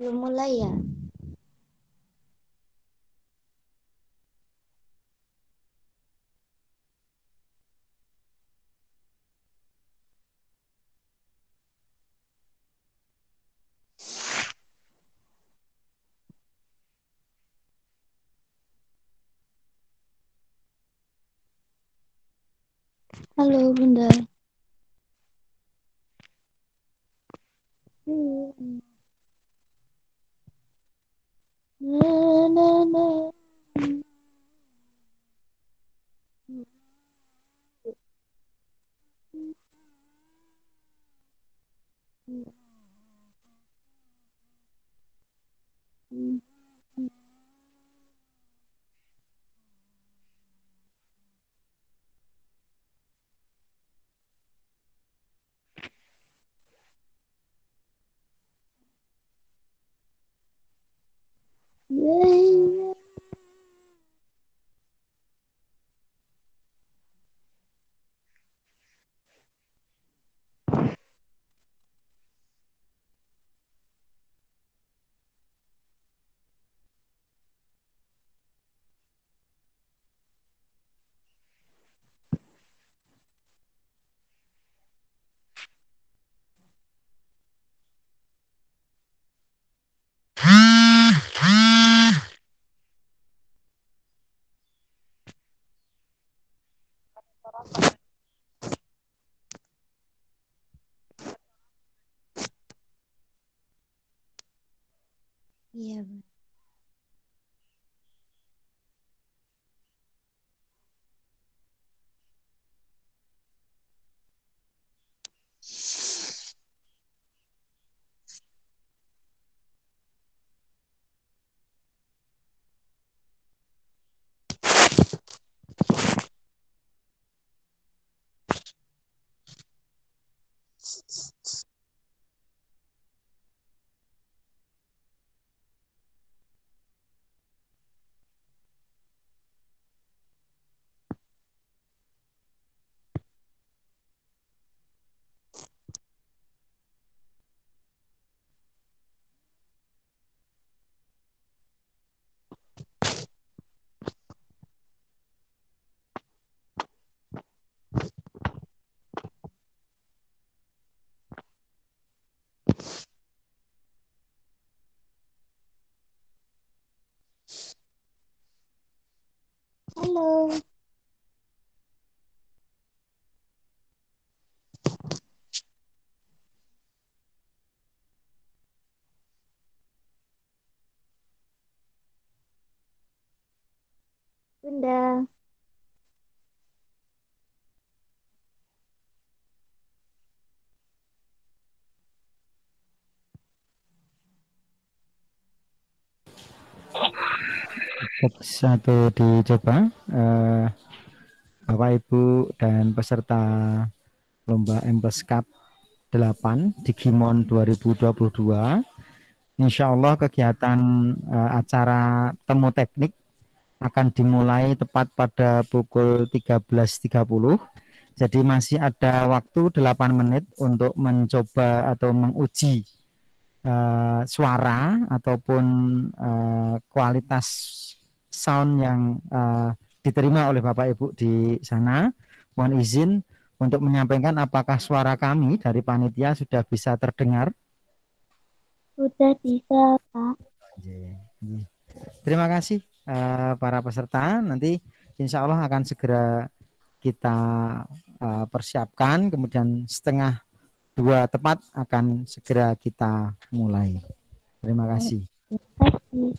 Belum mulai ya? Halo Bunda. Hmm. Na, na, na. Yeay. Iya, Bun. Halo. Bunda. Satu dicoba, Bapak Ibu dan peserta lomba Empress Cup 8 Digimon 2022. Insya Allah kegiatan acara temu teknik akan dimulai tepat pada pukul 13.30. Jadi masih ada waktu 8 menit untuk mencoba atau menguji suara ataupun kualitas sound yang diterima oleh Bapak Ibu di sana. Mohon izin untuk menyampaikan apakah suara kami dari panitia sudah bisa terdengar. Sudah bisa, Kak. Terima kasih para peserta. Nanti insya Allah akan segera kita persiapkan. Kemudian setengah 2 tepat akan segera kita mulai. Terima kasih. Terima kasih.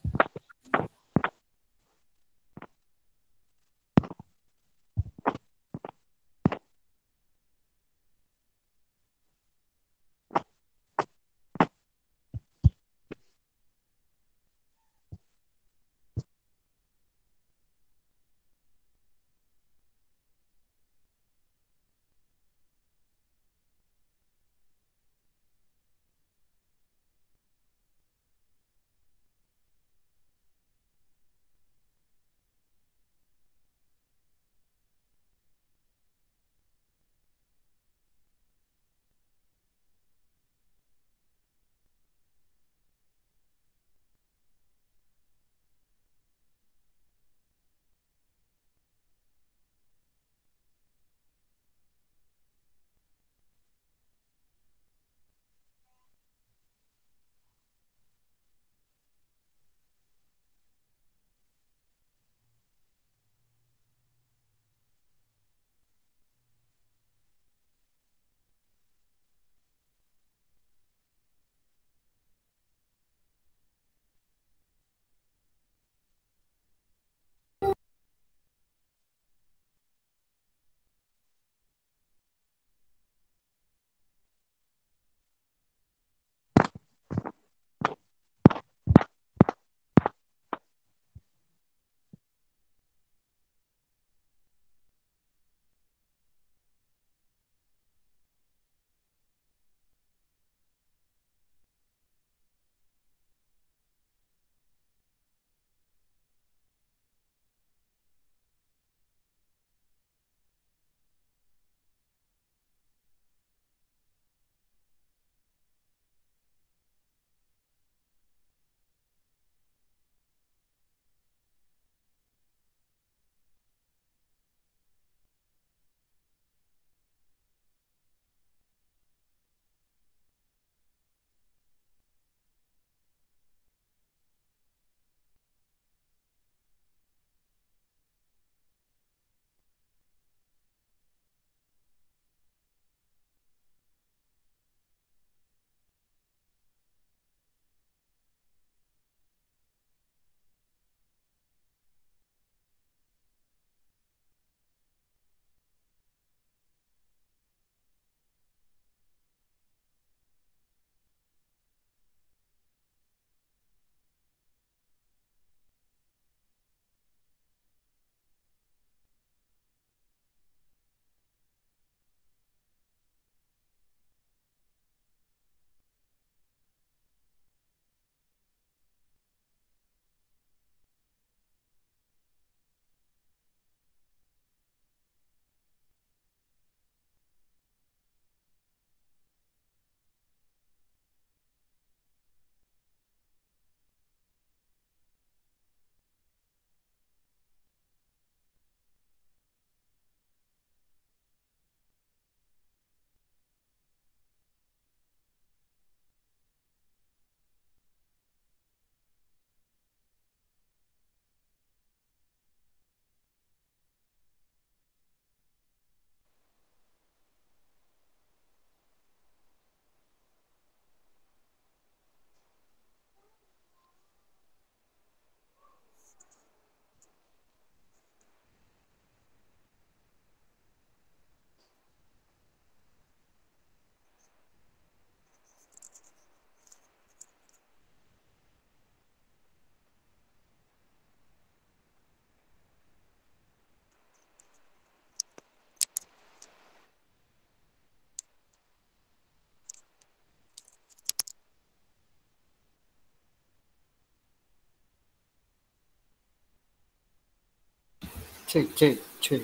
Cek, cek, cek.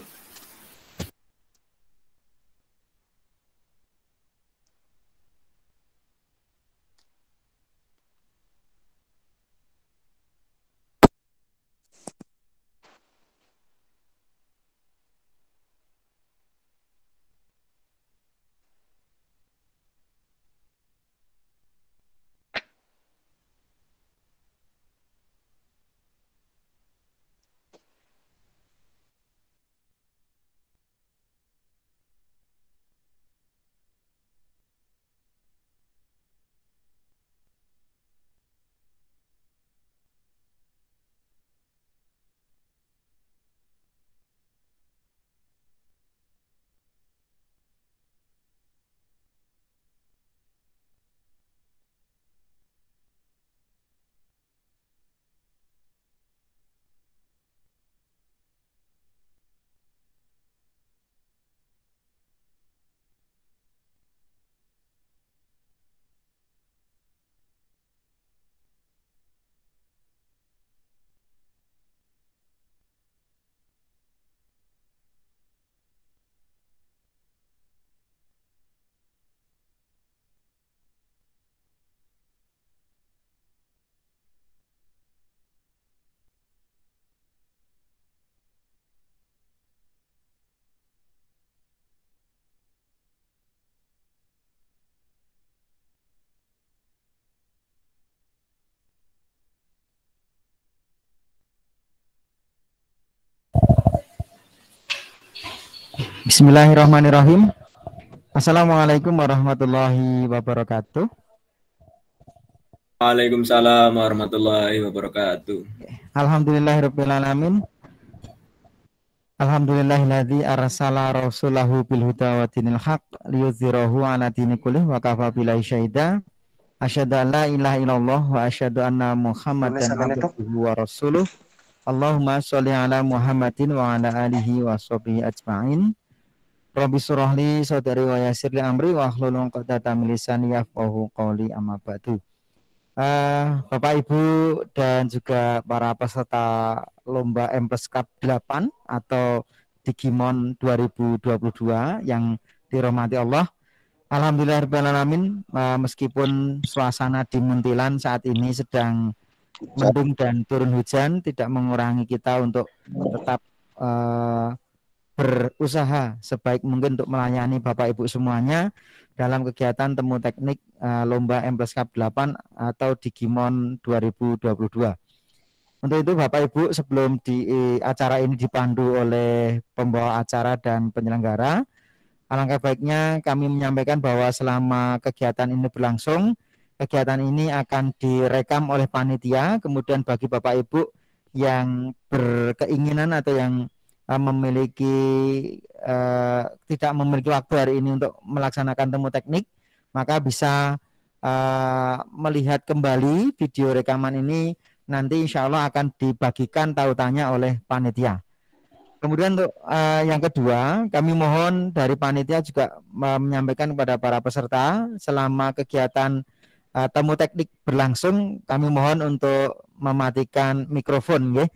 Bismillahirrahmanirrahim. Assalamualaikum warahmatullahi wabarakatuh. Waalaikumsalam warahmatullahi wabarakatuh. Alhamdulillahirabbil alamin. Alhamdulillahilladzi arsala rasulahu bil huda wa dinil haq liyudhhirahu 'ala dini kullih wa kafa billahi syahida. Asyhadu an la ilaha illallah wa asyhadu anna Muhammadan abduhu wa rasuluh. Allahumma sholli ala Muhammadin wa ala alihi wa sahbihi ajma'in. Rabbi surahli sadri wa yassir li amri wa hlul 'uqdatam min lisani yafqahu qawli, amma ba'du. Bapak Ibu dan juga para peserta lomba M+ Cup 8 atau Digimon 2022 yang dirahmati Allah. Alhamdulillahirrahmanirrahim, meskipun suasana di Muntilan saat ini sedang mendung dan turun hujan, tidak mengurangi kita untuk tetap berusaha sebaik mungkin untuk melayani Bapak Ibu semuanya dalam kegiatan temu teknik lomba M+ Cup 8 atau Digimon 2022. Untuk itu Bapak Ibu, sebelum acara ini dipandu oleh pembawa acara dan penyelenggara, alangkah baiknya kami menyampaikan bahwa selama kegiatan ini berlangsung, kegiatan ini akan direkam oleh panitia. Kemudian bagi Bapak Ibu yang berkeinginan atau yang tidak memiliki waktu hari ini untuk melaksanakan temu teknik, maka bisa melihat kembali video rekaman ini. Nanti insya Allah akan dibagikan tautannya oleh panitia. Kemudian untuk yang kedua, kami mohon dari panitia juga menyampaikan kepada para peserta selama kegiatan temu teknik berlangsung, kami mohon untuk mematikan mikrofon, ya.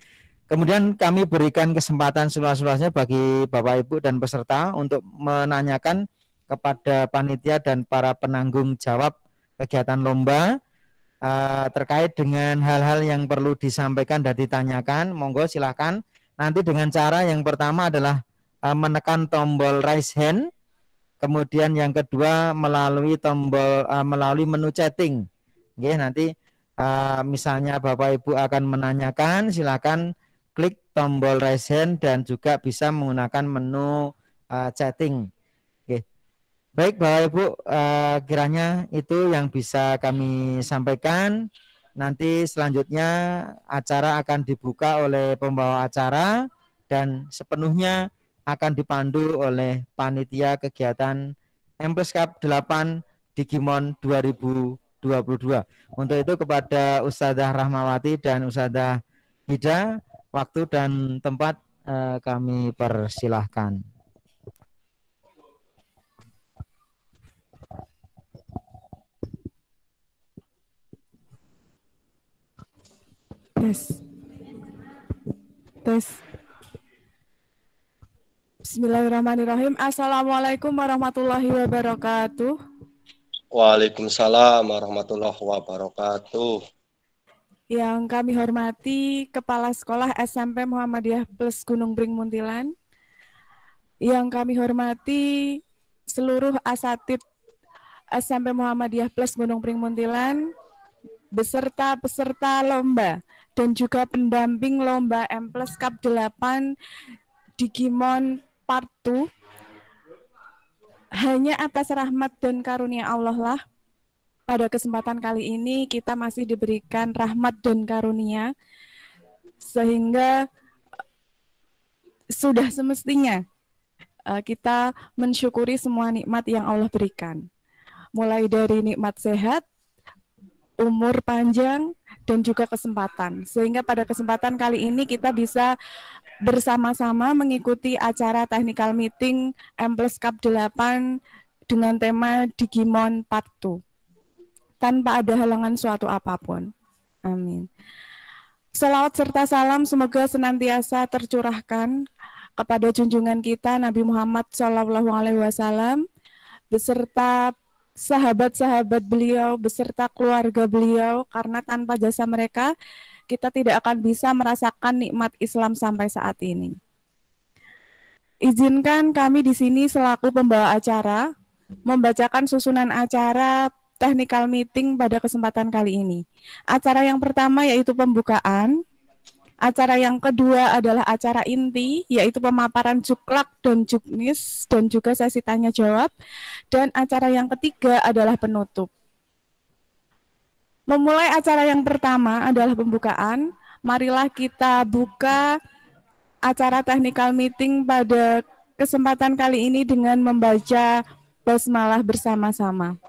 Kemudian kami berikan kesempatan seluas-luasnya bagi Bapak Ibu dan peserta untuk menanyakan kepada panitia dan para penanggung jawab kegiatan lomba terkait dengan hal-hal yang perlu disampaikan dan ditanyakan. Monggo silakan. Nanti dengan cara yang pertama adalah menekan tombol raise hand, kemudian yang kedua melalui menu chatting. Oke, nanti misalnya Bapak Ibu akan menanyakan, silakan klik tombol raise hand dan juga bisa menggunakan menu chatting. Oke. Baik Bapak Ibu, kiranya itu yang bisa kami sampaikan. Nanti selanjutnya acara akan dibuka oleh pembawa acara dan sepenuhnya akan dipandu oleh panitia kegiatan M+ Cup 8 Digimon 2022. Untuk itu kepada Ustadzah Rahmawati dan Ustadzah Hida, waktu dan tempat kami persilahkan. Tes. Tes. Bismillahirrahmanirrahim. Assalamualaikum warahmatullahi wabarakatuh. Waalaikumsalam warahmatullahi wabarakatuh. Yang kami hormati Kepala Sekolah SMP Muhammadiyah Plus Gunung Pring Muntilan. Yang kami hormati seluruh asatid SMP Muhammadiyah Plus Gunung Pring Muntilan, beserta peserta lomba dan juga pendamping lomba M+ Cup 8 Digimon Part 2. Hanya atas rahmat dan karunia Allah lah, pada kesempatan kali ini kita masih diberikan rahmat dan karunia, sehingga sudah semestinya kita mensyukuri semua nikmat yang Allah berikan. Mulai dari nikmat sehat, umur panjang, dan juga kesempatan. Sehingga pada kesempatan kali ini kita bisa bersama-sama mengikuti acara technical meeting M+ Cup 8 dengan tema Digimon Part 2 tanpa ada halangan suatu apapun. Amin. Salawat serta salam semoga senantiasa tercurahkan kepada junjungan kita Nabi Muhammad SAW beserta sahabat-sahabat beliau, beserta keluarga beliau, karena tanpa jasa mereka kita tidak akan bisa merasakan nikmat Islam sampai saat ini. Izinkan kami di sini selaku pembawa acara membacakan susunan acara technical meeting pada kesempatan kali ini. Acara yang pertama yaitu pembukaan. Acara yang kedua adalah acara inti, yaitu pemaparan juklak dan juknis dan juga sesi tanya jawab. Dan acara yang ketiga adalah penutup. Memulai acara yang pertama adalah pembukaan. Marilah kita buka acara technical meeting pada kesempatan kali ini dengan membaca basmalah bersama-sama.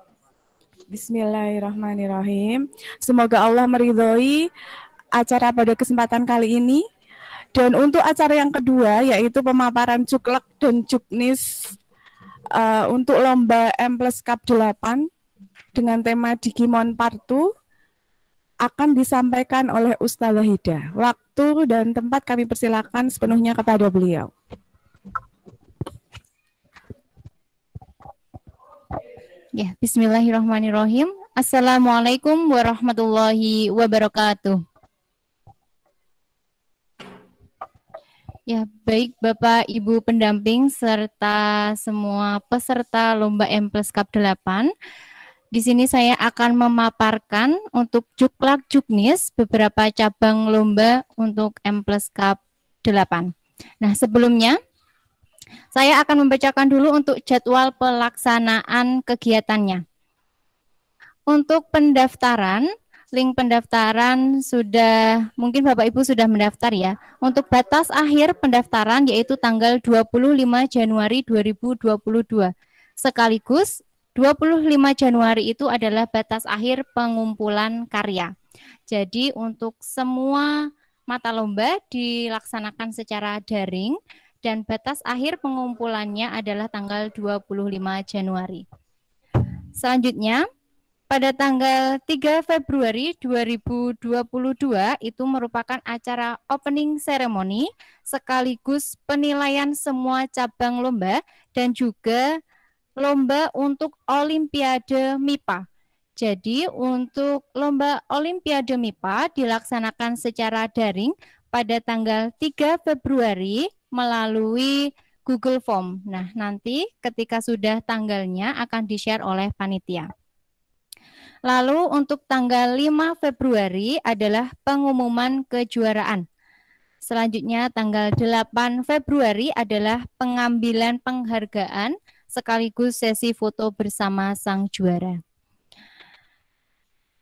Bismillahirrahmanirrahim. Semoga Allah meridhoi acara pada kesempatan kali ini. Dan untuk acara yang kedua yaitu pemaparan juklak dan juknis untuk lomba M+ Cup 8 dengan tema Digimon Part 2 akan disampaikan oleh Ustazah Hida. Waktu dan tempat kami persilakan sepenuhnya kepada beliau. Ya, bismillahirrahmanirrahim. Assalamualaikum warahmatullahi wabarakatuh. Ya, baik Bapak Ibu pendamping serta semua peserta lomba M+ Cup 8. Di sini saya akan memaparkan untuk juklak juknis beberapa cabang lomba untuk M+ Cup 8. Nah, sebelumnya saya akan membacakan dulu untuk jadwal pelaksanaan kegiatannya. Untuk pendaftaran, link pendaftaran sudah, mungkin Bapak Ibu sudah mendaftar ya. Untuk batas akhir pendaftaran yaitu tanggal 25 Januari 2022. Sekaligus 25 Januari itu adalah batas akhir pengumpulan karya. Jadi untuk semua mata lomba dilaksanakan secara daring dan batas akhir pengumpulannya adalah tanggal 25 Januari. Selanjutnya, pada tanggal 3 Februari 2022 itu merupakan acara opening ceremony sekaligus penilaian semua cabang lomba dan juga lomba untuk Olimpiade MIPA. Jadi untuk lomba Olimpiade MIPA dilaksanakan secara daring pada tanggal 3 Februari melalui Google Form. Nah, nanti ketika sudah tanggalnya akan di-share oleh panitia. Lalu untuk tanggal 5 Februari adalah pengumuman kejuaraan. Selanjutnya tanggal 8 Februari adalah pengambilan penghargaan sekaligus sesi foto bersama sang juara.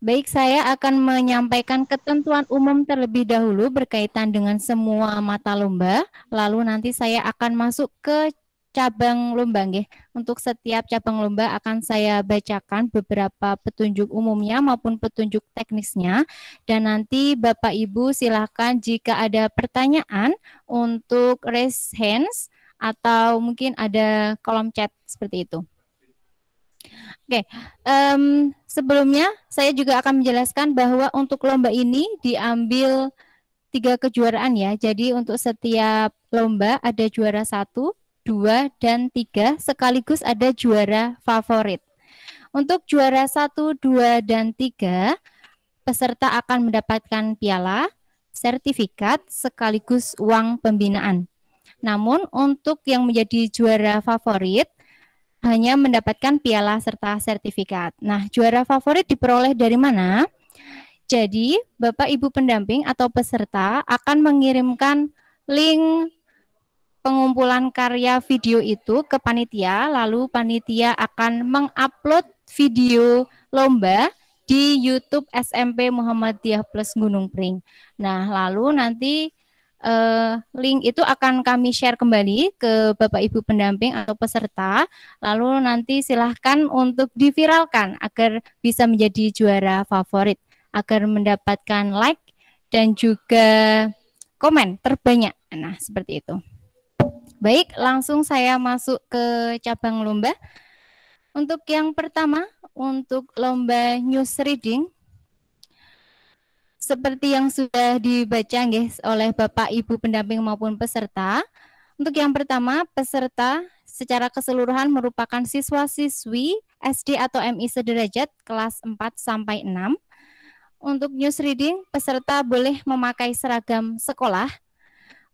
Baik, saya akan menyampaikan ketentuan umum terlebih dahulu berkaitan dengan semua mata lomba, lalu nanti saya akan masuk ke cabang lomba. Untuk setiap cabang lomba akan saya bacakan beberapa petunjuk umumnya maupun petunjuk teknisnya, dan nanti Bapak Ibu silakan jika ada pertanyaan untuk raise hands atau mungkin ada kolom chat seperti itu. Oke, sebelumnya saya juga akan menjelaskan bahwa untuk lomba ini diambil 3 kejuaraan ya. Jadi untuk setiap lomba ada juara 1, 2, dan 3 sekaligus ada juara favorit. Untuk juara 1, 2, dan 3, peserta akan mendapatkan piala, sertifikat, sekaligus uang pembinaan. Namun untuk yang menjadi juara favorit hanya mendapatkan piala serta sertifikat. Nah, juara favorit diperoleh dari mana? Jadi, Bapak Ibu pendamping atau peserta akan mengirimkan link pengumpulan karya video itu ke panitia, lalu panitia akan mengupload video lomba di YouTube SMP Muhammadiyah Plus Gunung Pring. Nah, lalu nanti link itu akan kami share kembali ke Bapak Ibu pendamping atau peserta, lalu nanti silahkan untuk diviralkan agar bisa menjadi juara favorit, agar mendapatkan like dan juga komen terbanyak. Nah, seperti itu. Baik, langsung saya masuk ke cabang lomba. Untuk yang pertama, untuk lomba news reading, seperti yang sudah dibaca guys oleh Bapak Ibu pendamping maupun peserta. Untuk yang pertama, peserta secara keseluruhan merupakan siswa-siswi SD atau MI sederajat kelas 4 sampai 6. Untuk news reading, peserta boleh memakai seragam sekolah.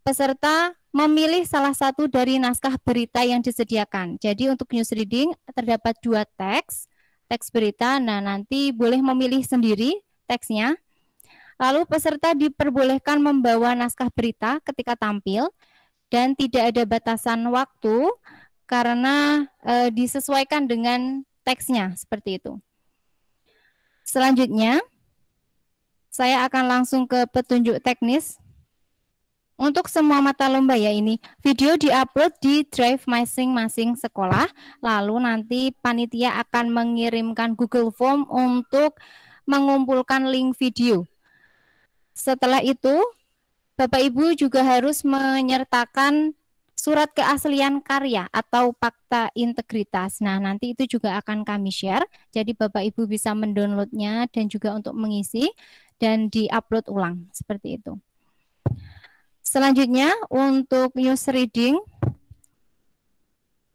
Peserta memilih salah satu dari naskah berita yang disediakan. Jadi untuk news reading terdapat 2 teks berita. Nah, nanti boleh memilih sendiri teksnya. Lalu peserta diperbolehkan membawa naskah berita ketika tampil dan tidak ada batasan waktu karena disesuaikan dengan teksnya seperti itu. Selanjutnya, saya akan langsung ke petunjuk teknis. Untuk semua mata lomba ya ini, video diupload di drive masing-masing sekolah, lalu nanti panitia akan mengirimkan Google Form untuk mengumpulkan link video. Setelah itu, Bapak Ibu juga harus menyertakan surat keaslian karya atau fakta integritas. Nah, nanti itu juga akan kami share. Jadi Bapak Ibu bisa mendownloadnya dan juga untuk mengisi dan diupload ulang seperti itu. Selanjutnya untuk news reading,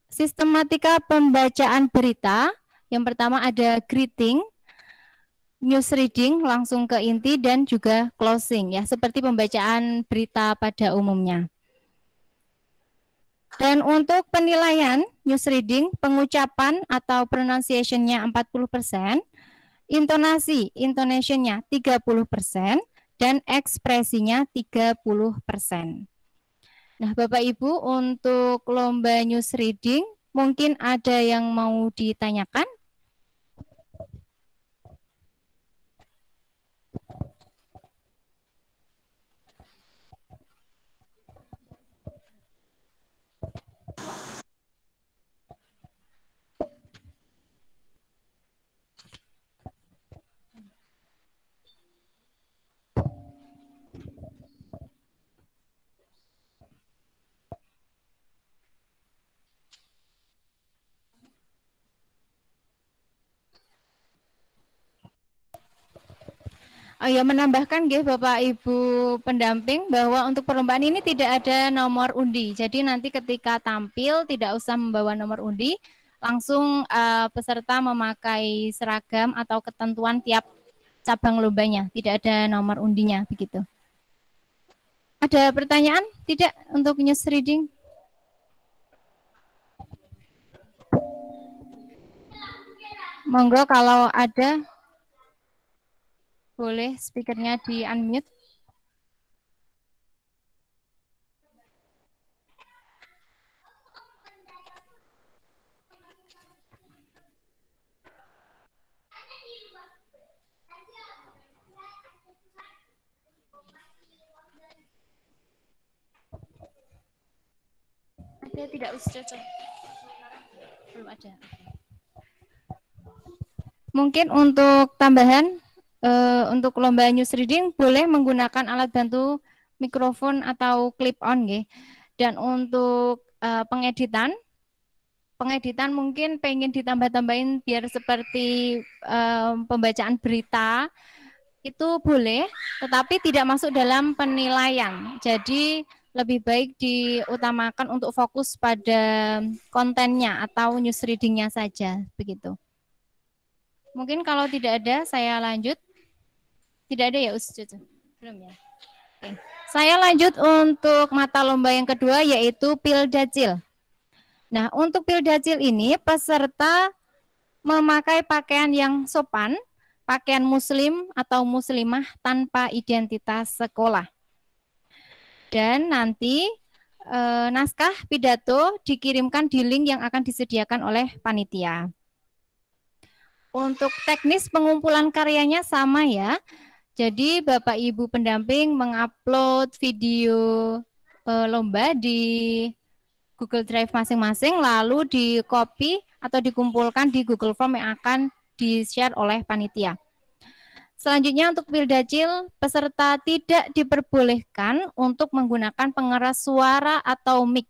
sistematika pembacaan berita. Yang pertama ada greeting, news reading langsung ke inti dan juga closing ya, seperti pembacaan berita pada umumnya. Dan untuk penilaian news reading, pengucapan atau pronunciation-nya 40%, intonation-nya 30%, dan ekspresinya 30%. Nah, Bapak Ibu, untuk lomba news reading, mungkin ada yang mau ditanyakan? Oh ya, menambahkan Bapak Ibu pendamping bahwa untuk perlombaan ini tidak ada nomor undi. Jadi nanti ketika tampil tidak usah membawa nomor undi, langsung peserta memakai seragam atau ketentuan tiap cabang lombanya. Tidak ada nomor undinya begitu. Ada pertanyaan? Tidak untuk news reading? Monggo kalau ada. Boleh speakernya di-unmute. Ada tidak Ustaz? Belum ada. Mungkin untuk tambahan, untuk lomba news reading boleh menggunakan alat bantu mikrofon atau clip on nggih. Dan untuk pengeditan mungkin pengen ditambah-tambahin biar seperti pembacaan berita itu boleh, tetapi tidak masuk dalam penilaian. Jadi lebih baik diutamakan untuk fokus pada kontennya atau news readingnya saja, begitu. Mungkin kalau tidak ada, saya lanjut. Tidak ada ya, Ustaz? Belum ya? Oke. Saya lanjut untuk mata lomba yang kedua, yaitu Pildacil. Nah, untuk Pildacil ini, peserta memakai pakaian yang sopan, pakaian muslim atau muslimah tanpa identitas sekolah. Dan nanti naskah pidato dikirimkan di link yang akan disediakan oleh panitia. Untuk teknis pengumpulan karyanya sama ya. Jadi Bapak Ibu pendamping mengupload video lomba di Google Drive masing-masing, lalu di-copy atau dikumpulkan di Google Form yang akan di-share oleh panitia. Selanjutnya untuk Pildacil, peserta tidak diperbolehkan untuk menggunakan pengeras suara atau mic.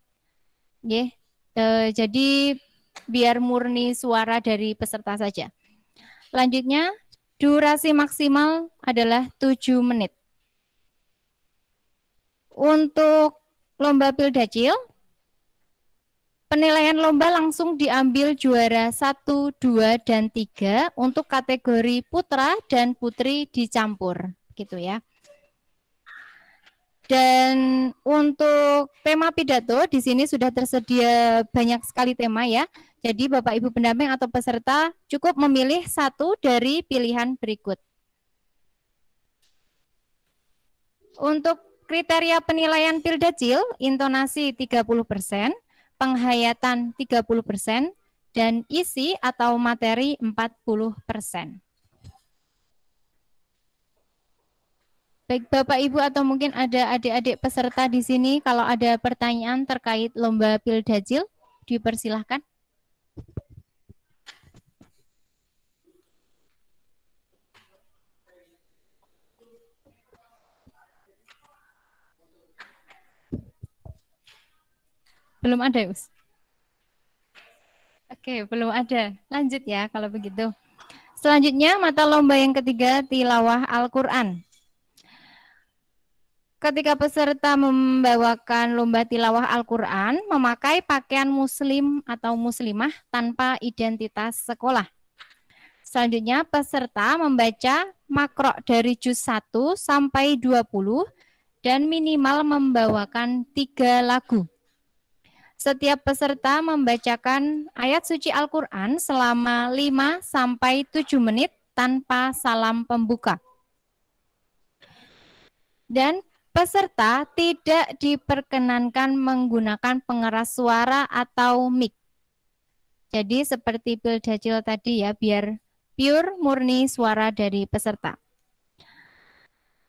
Jadi biar murni suara dari peserta saja. Selanjutnya, durasi maksimal adalah 7 menit. Untuk lomba Pildacil, penilaian lomba langsung diambil juara 1, 2, dan 3 untuk kategori putra dan putri dicampur, gitu ya. Dan untuk tema pidato di sini sudah tersedia banyak sekali tema ya. Jadi Bapak Ibu pendamping atau peserta cukup memilih satu dari pilihan berikut. Untuk kriteria penilaian Pildacil, intonasi 30%, penghayatan 30%, dan isi atau materi 40%. Baik Bapak Ibu atau mungkin ada adik-adik peserta di sini, kalau ada pertanyaan terkait lomba Pildacil, dipersilahkan. Belum ada, Us? Oke, belum ada. Lanjut ya kalau begitu. Selanjutnya mata lomba yang ketiga, tilawah Al-Quran. Ketika peserta membawakan lomba tilawah Al-Quran, memakai pakaian muslim atau muslimah tanpa identitas sekolah. Selanjutnya peserta membaca makro dari juz 1 sampai 20 dan minimal membawakan 3 lagu. Setiap peserta membacakan ayat suci Al-Quran selama 5 sampai 7 menit tanpa salam pembuka. Dan peserta tidak diperkenankan menggunakan pengeras suara atau mic. Jadi seperti Pildacil tadi ya, biar pure murni suara dari peserta.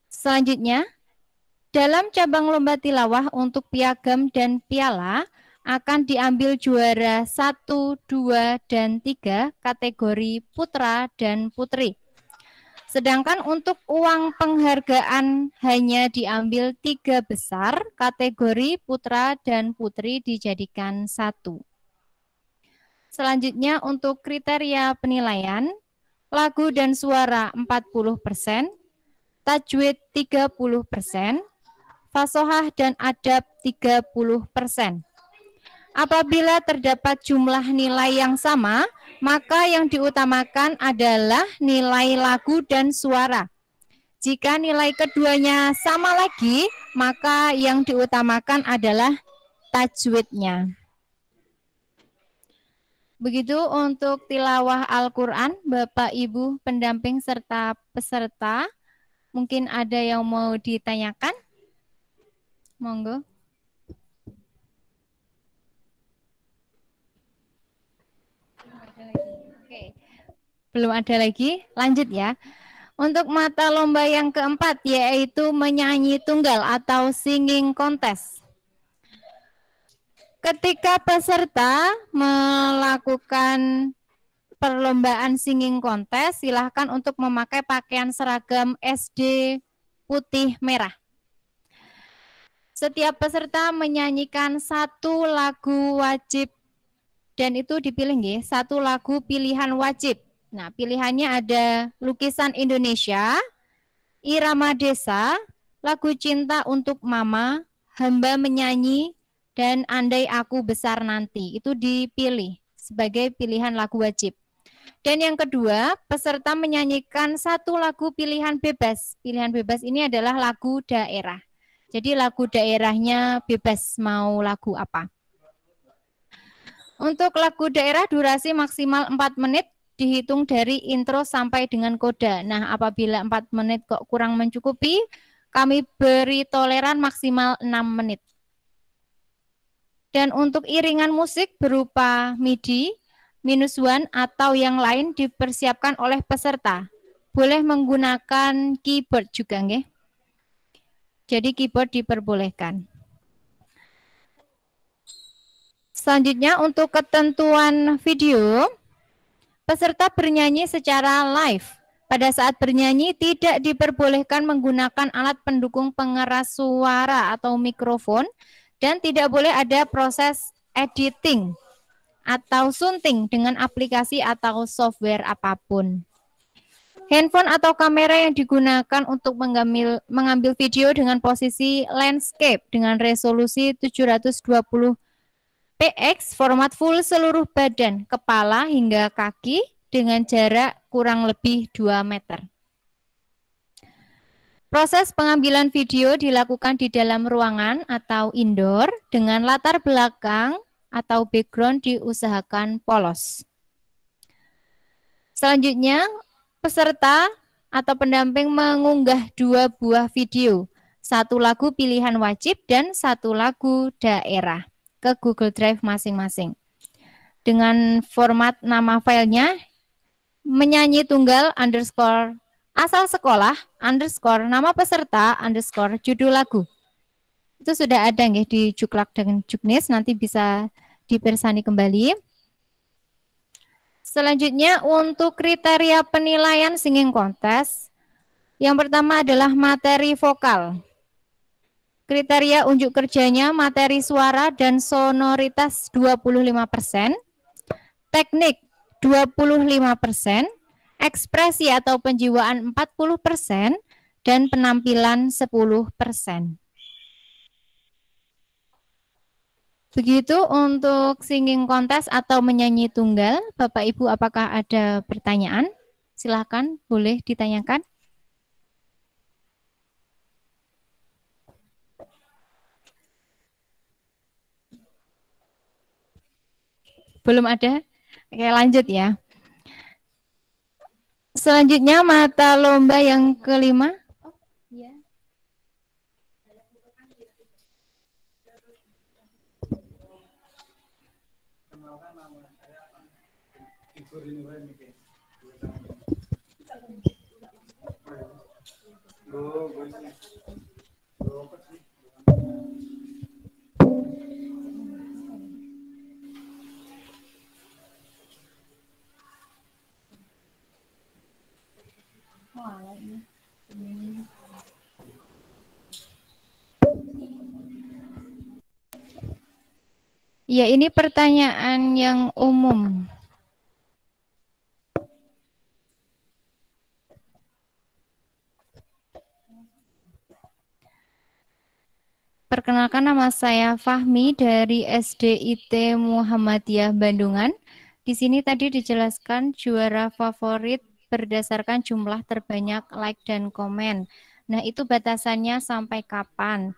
Selanjutnya, dalam cabang lomba tilawah untuk piagam dan piala akan diambil juara 1, 2, dan 3 kategori putra dan putri. Sedangkan untuk uang penghargaan hanya diambil 3 besar, kategori putra dan putri dijadikan 1. Selanjutnya untuk kriteria penilaian, lagu dan suara 40%, tajwid 30%, fasohah dan adab 30%. Apabila terdapat jumlah nilai yang sama, maka yang diutamakan adalah nilai lagu dan suara. Jika nilai keduanya sama lagi, maka yang diutamakan adalah tajwidnya. Begitu untuk tilawah Al-Quran, Bapak Ibu pendamping serta peserta. Mungkin ada yang mau ditanyakan? Monggo. Oke, belum ada lagi. Lanjut ya. Untuk mata lomba yang keempat yaitu menyanyi tunggal atau singing contest. Ketika peserta melakukan perlombaan singing contest, silahkan untuk memakai pakaian seragam SD putih merah. Setiap peserta menyanyikan 1 lagu wajib dan itu dipilih nggih, 1 lagu pilihan wajib. Nah, pilihannya ada Lukisan Indonesia, Irama Desa, Lagu Cinta untuk Mama, hamba menyanyi, dan andai aku besar nanti. Itu dipilih sebagai pilihan lagu wajib. Dan yang kedua, peserta menyanyikan satu lagu pilihan bebas. Pilihan bebas ini adalah lagu daerah. Jadi lagu daerahnya bebas mau lagu apa. Untuk lagu daerah durasi maksimal 4 menit dihitung dari intro sampai dengan koda. Nah, apabila 4 menit kok kurang mencukupi, kami beri toleran maksimal 6 menit. Dan untuk iringan musik berupa MIDI, -1 atau yang lain dipersiapkan oleh peserta. Boleh menggunakan keyboard juga, nggih. Jadi keyboard diperbolehkan. Selanjutnya untuk ketentuan video, peserta bernyanyi secara live. Pada saat bernyanyi tidak diperbolehkan menggunakan alat pendukung pengeras suara atau mikrofon dan tidak boleh ada proses editing atau sunting dengan aplikasi atau software apapun. Handphone atau kamera yang digunakan untuk mengambil video dengan posisi landscape dengan resolusi 720 px, format full seluruh badan, kepala hingga kaki dengan jarak kurang lebih 2 meter. Proses pengambilan video dilakukan di dalam ruangan atau indoor dengan latar belakang atau background diusahakan polos. Selanjutnya, peserta atau pendamping mengunggah 2 buah video, 1 lagu pilihan wajib dan 1 lagu daerah ke Google Drive masing-masing. Dengan format nama filenya menyanyi tunggal underscore asal sekolah underscore nama peserta underscore judul lagu. Itu sudah ada nggih di Juklak dan Juknis, nanti bisa dipersani kembali. Selanjutnya untuk kriteria penilaian singing contest, yang pertama adalah materi vokal. Kriteria unjuk kerjanya materi suara dan sonoritas 25%, teknik 25%, ekspresi atau penjiwaan 40%, dan penampilan 10%. Begitu untuk singing contest atau menyanyi tunggal. Bapak Ibu, apakah ada pertanyaan? Silakan, boleh ditanyakan. Belum ada? Oke, lanjut ya. Selanjutnya mata lomba yang kelima. Ya, ini pertanyaan yang umum. Perkenalkan, nama saya Fahmi dari SDIT Muhammadiyah Bandungan. Di sini tadi dijelaskan juara favorit berdasarkan jumlah terbanyak like dan komen. Nah, itu batasannya sampai kapan?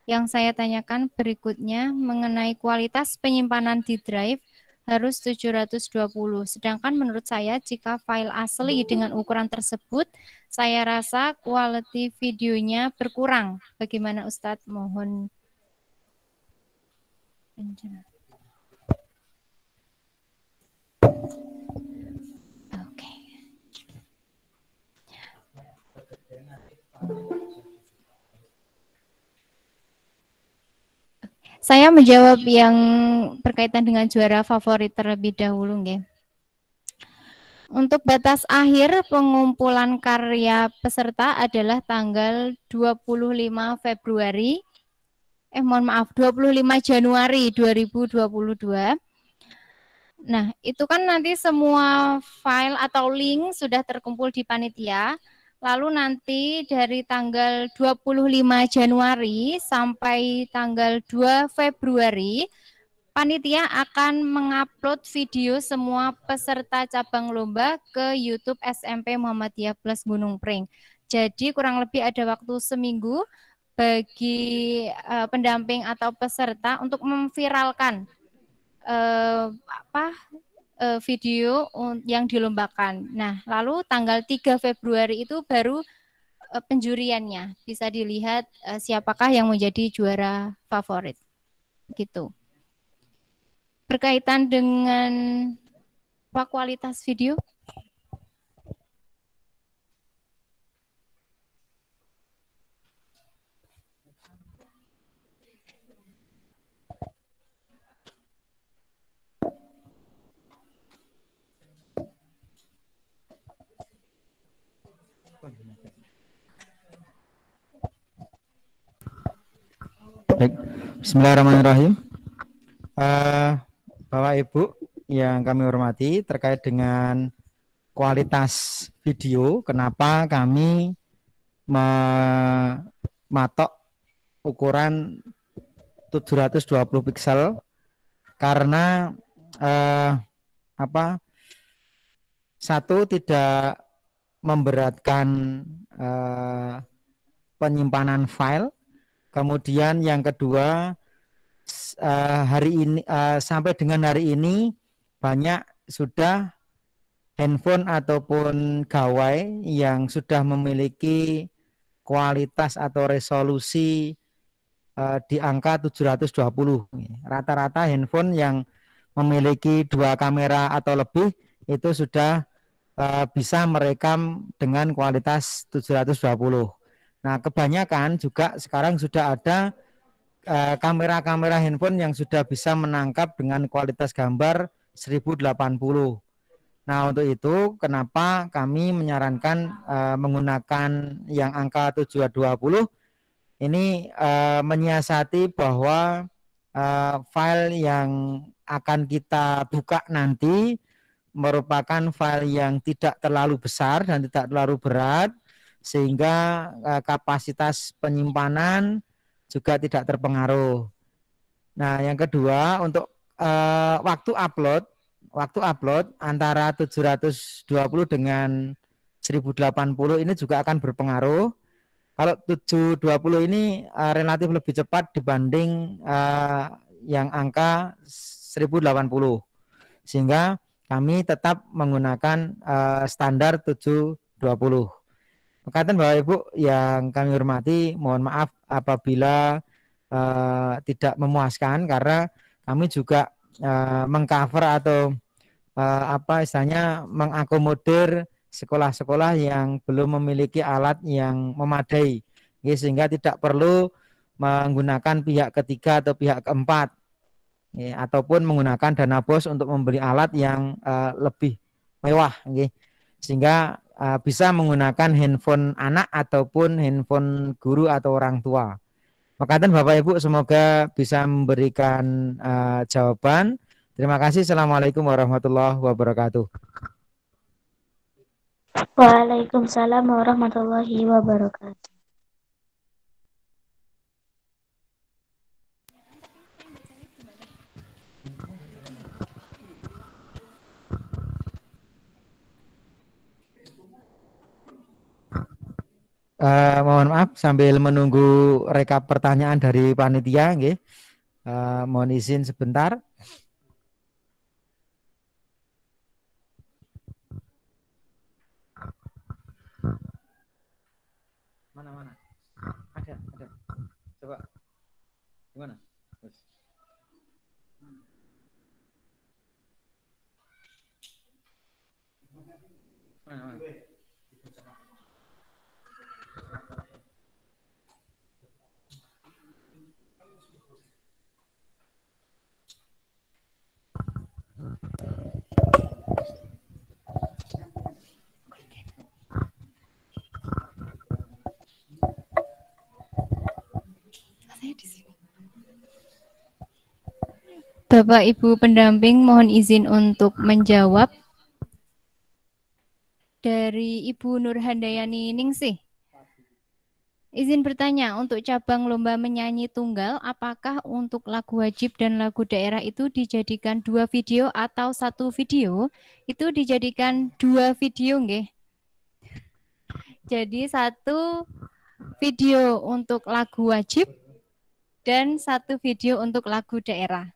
Yang saya tanyakan berikutnya mengenai kualitas penyimpanan di drive harus 720. Sedangkan menurut saya jika file asli dengan ukuran tersebut, saya rasa quality videonya berkurang. Bagaimana Ustadz? Mohon penjelasan. Oke. Saya menjawab yang berkaitan dengan juara favorit terlebih dahulu, nggih. Untuk batas akhir pengumpulan karya peserta adalah tanggal 25 Februari, 25 Januari 2022. Nah, itu kan nanti semua file atau link sudah terkumpul di panitia. Lalu nanti dari tanggal 25 Januari sampai tanggal 2 Februari, panitia akan mengupload video semua peserta cabang lomba ke YouTube SMP Muhammadiyah Plus Gunung Pring. Jadi kurang lebih ada waktu seminggu bagi pendamping atau peserta untuk memviralkan video yang dilombakan. Nah, lalu tanggal 3 Februari itu baru penjuriannya. Bisa dilihat siapakah yang menjadi juara favorit. Gitu. Berkaitan dengan kualitas video. Baik. Bismillahirrahmanirrahim. Bapak Ibu yang kami hormati, terkait dengan kualitas video, kenapa kami mematok ukuran 720 pixel? Karena satu, tidak memberatkan penyimpanan file. Kemudian yang kedua, hari ini sampai dengan hari ini banyak sudah handphone ataupun gawai yang sudah memiliki kualitas atau resolusi di angka 720. Rata-rata handphone yang memiliki 2 kamera atau lebih itu sudah bisa merekam dengan kualitas 720. Nah, kebanyakan juga sekarang sudah ada kamera-kamera handphone yang sudah bisa menangkap dengan kualitas gambar 1080. Nah, untuk itu kenapa kami menyarankan menggunakan yang angka 720 ini, menyiasati bahwa file yang akan kita buka nanti merupakan file yang tidak terlalu besar dan tidak terlalu berat, sehingga kapasitas penyimpanan juga tidak terpengaruh. Nah, yang kedua, untuk waktu upload antara 720 dengan 1080 ini juga akan berpengaruh. Kalau 720 ini relatif lebih cepat dibanding yang angka 1080, sehingga kami tetap menggunakan standar 720. Berkaitan Bapak Ibu yang kami hormati, mohon maaf apabila tidak memuaskan, karena kami juga mengcover atau istilahnya mengakomodir sekolah-sekolah yang belum memiliki alat yang memadai, sehingga tidak perlu menggunakan pihak ketiga atau pihak keempat, ataupun menggunakan dana BOS untuk membeli alat yang lebih mewah, sehingga bisa menggunakan handphone anak ataupun handphone guru atau orang tua. Makanya Bapak Ibu, semoga bisa memberikan jawaban. Terima kasih. Assalamualaikum warahmatullahi wabarakatuh. Waalaikumsalam warahmatullahi wabarakatuh. Mohon maaf sambil menunggu rekap pertanyaan dari panitia, mohon izin sebentar. Mana? Ada. Coba. Gimana? Mana? Bapak Ibu pendamping mohon izin untuk menjawab. dari Ibu Nurhandayani Ningsih. Izin bertanya, untuk cabang lomba menyanyi tunggal, apakah untuk lagu wajib dan lagu daerah itu dijadikan 2 video atau 1 video? Itu dijadikan 2 video, nggih. Jadi 1 video untuk lagu wajib dan 1 video untuk lagu daerah.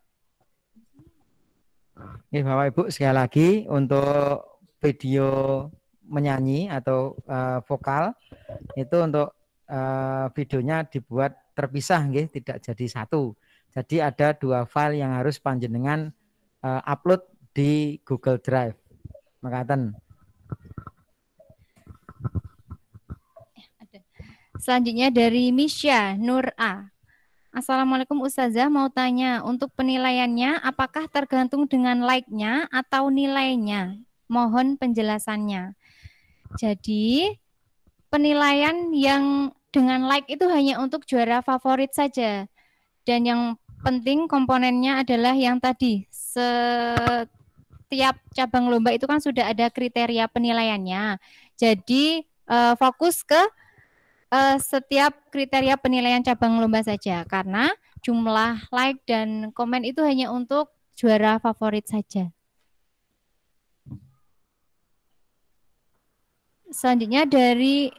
Oke, Bapak Ibu, sekali lagi untuk video menyanyi atau vokal itu untuk videonya dibuat terpisah, nggih, tidak jadi satu. Jadi ada 2 file yang harus panjenengan upload di Google Drive. Makaten. Selanjutnya dari Misya Nur A. Assalamualaikum Ustazah, mau tanya, untuk penilaiannya apakah tergantung dengan like-nya atau nilainya? Mohon penjelasannya. Jadi penilaian yang dengan like itu hanya untuk juara favorit saja. Dan yang penting komponennya adalah yang tadi, setiap cabang lomba itu kan sudah ada kriteria penilaiannya. Jadi fokus ke setiap kriteria penilaian cabang lomba saja, karena jumlah like dan komen itu hanya untuk juara favorit saja. Selanjutnya dari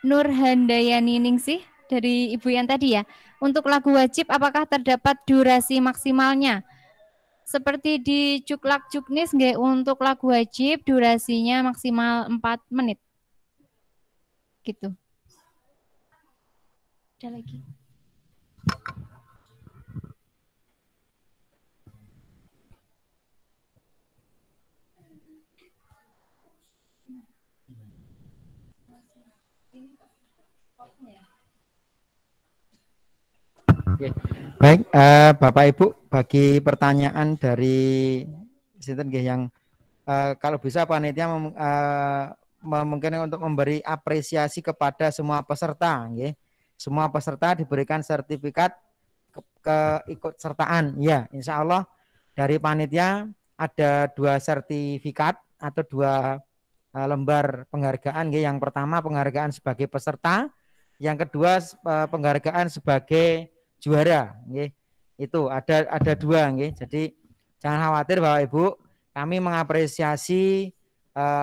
Nurhandayani Ningsih, dari Ibu yang tadi ya. Untuk lagu wajib apakah terdapat durasi maksimalnya? Seperti di Cuklak Juknis, nggih, untuk lagu wajib durasinya maksimal 4 menit. Gitu. Ada lagi. Oke. Baik, Bapak Ibu, bagi pertanyaan dari sinten nggih yang kalau bisa panitia memungkinkan untuk memberi apresiasi kepada semua peserta, nggih. Semua peserta diberikan sertifikat keikutsertaan. Ya, insya Allah dari panitia ada 2 sertifikat atau 2 lembar penghargaan. Yang pertama penghargaan sebagai peserta, yang kedua penghargaan sebagai juara. Itu ada 2. Jadi jangan khawatir Bapak Ibu, kami mengapresiasi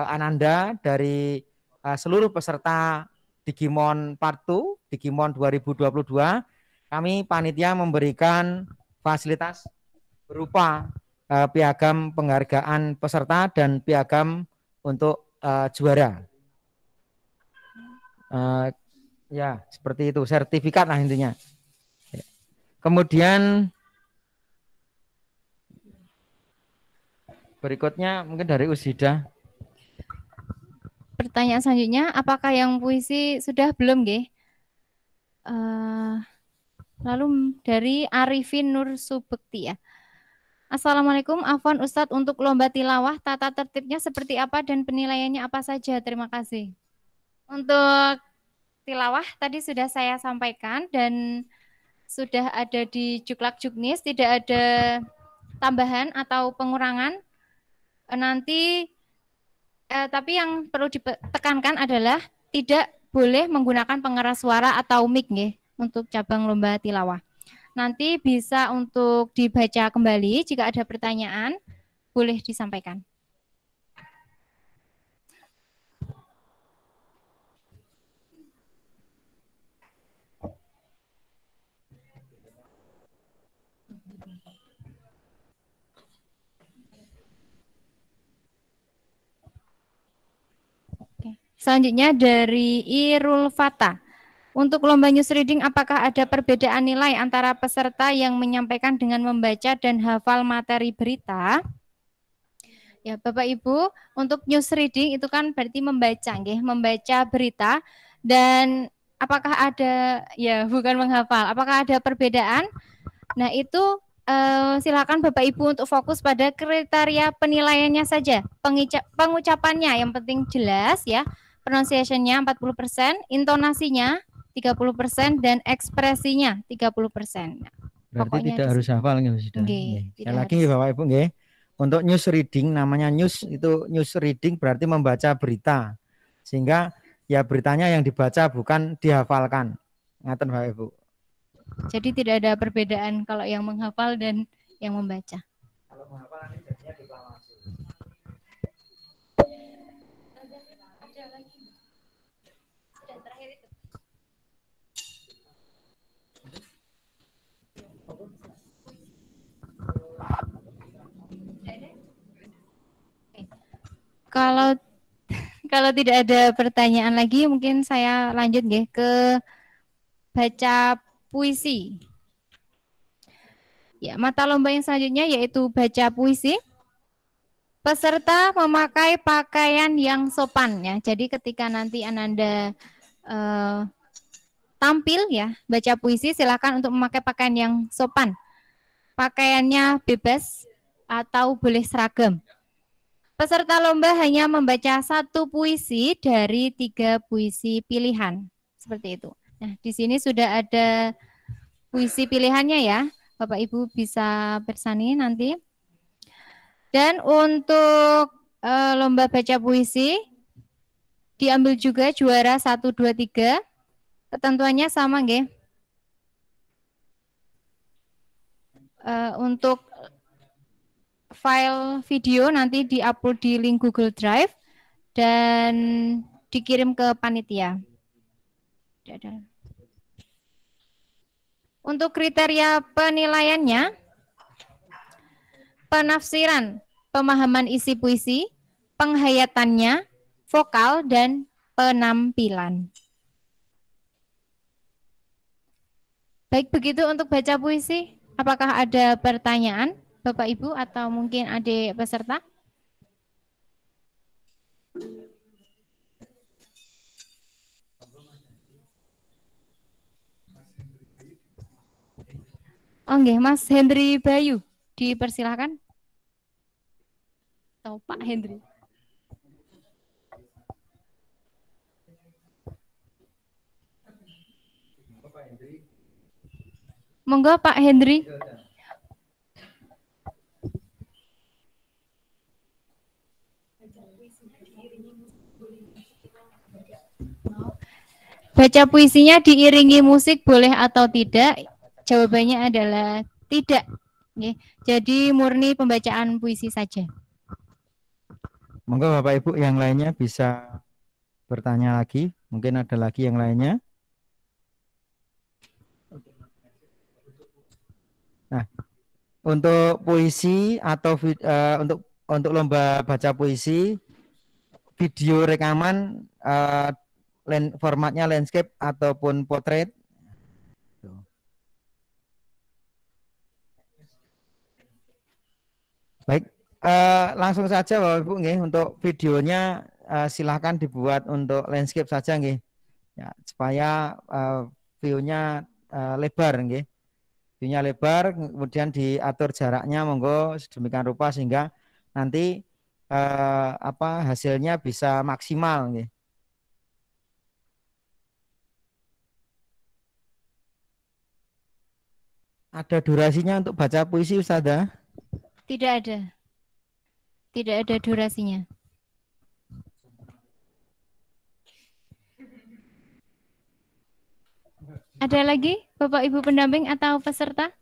Ananda dari seluruh peserta Digimon Part 2, Digimon 2022, kami panitia memberikan fasilitas berupa piagam penghargaan peserta dan piagam untuk juara. Ya, seperti itu, sertifikat lah intinya. Kemudian berikutnya mungkin dari Usida. Pertanyaan selanjutnya, apakah yang puisi sudah belum, nggih? Lalu dari Arifin Nur Subekti ya. Assalamualaikum, afwan Ustadz, untuk lomba tilawah tata tertibnya seperti apa dan penilaiannya apa saja? Terima kasih. Untuk tilawah tadi sudah saya sampaikan dan sudah ada di Cuklak Juknis, tidak ada tambahan atau pengurangan. Nanti tapi yang perlu ditekankan adalah tidak boleh menggunakan pengeras suara atau mic, nggih, untuk cabang lomba tilawah. Nanti bisa untuk dibaca kembali, jika ada pertanyaan boleh disampaikan. Selanjutnya dari Irul Fata. Untuk lomba news reading, apakah ada perbedaan nilai antara peserta yang menyampaikan dengan membaca dan hafal materi berita? Ya, Bapak Ibu, untuk news reading itu kan berarti membaca, nggih, membaca berita. Dan apakah ada, ya bukan menghafal, apakah ada perbedaan? Nah, itu silakan Bapak Ibu untuk fokus pada kriteria penilaiannya saja. Pengucapannya yang penting jelas ya. Pronunciation-nya 40%, intonasinya 30%, dan ekspresinya 30%. Berarti tidak harus hafal, nggih. Sekali lagi Bapak Ibu, nggih. untuk news reading, namanya news itu news reading berarti membaca berita. Sehingga ya beritanya yang dibaca bukan dihafalkan. Ngaten Bapak Ibu. Jadi tidak ada perbedaan kalau yang menghafal dan yang membaca. Kalau menghafal nanti jadinya deklamasi. Kalau tidak ada pertanyaan lagi, mungkin saya lanjut nggih ke baca puisi. Ya, mata lomba yang selanjutnya yaitu baca puisi. Peserta memakai pakaian yang sopan ya. Jadi ketika nanti Ananda tampil ya baca puisi, silakan untuk memakai pakaian yang sopan. Pakaiannya bebas atau boleh seragam. Peserta lomba hanya membaca 1 puisi dari 3 puisi pilihan. Seperti itu. Nah, di sini sudah ada puisi pilihannya ya. Bapak Ibu bisa bersani nanti. Dan untuk lomba baca puisi diambil juga juara 1, 2, 3. Ketentuannya sama nggih. Untuk file video nanti diupload di link Google Drive dan dikirim ke panitia. Untuk kriteria penilaiannya, penafsiran, pemahaman isi puisi, penghayatannya, vokal, dan penampilan. Baik, begitu untuk baca puisi. Apakah ada pertanyaan? Bapak Ibu atau mungkin adik peserta? Oke, Mas Hendri Bayu, dipersilahkan. Atau Pak Hendri. Monggo Pak Hendri. Baca puisinya diiringi musik boleh atau tidak? Jawabannya adalah tidak. Jadi murni pembacaan puisi saja. Monggo Bapak Ibu yang lainnya bisa bertanya lagi. Mungkin ada lagi yang lainnya. Nah, untuk puisi atau untuk lomba baca puisi, video rekaman formatnya landscape ataupun portrait. Baik, langsung saja Bapak Ibu nggih, untuk videonya silahkan dibuat untuk landscape saja nggih. Ya, supaya view-nya lebar nggih. View-nya lebar, kemudian diatur jaraknya monggo sedemikian rupa sehingga nanti hasilnya bisa maksimal nggih. Ada durasinya untuk baca puisi Ustazah? Tidak ada. Tidak ada durasinya. Ada lagi Bapak Ibu pendamping atau peserta?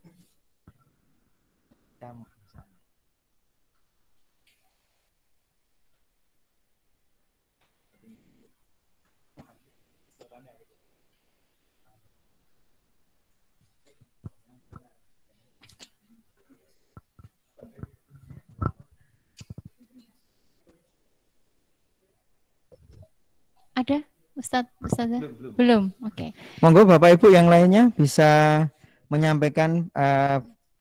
Ada Ustazah? Belum. Oke. Monggo Bapak Ibu yang lainnya bisa menyampaikan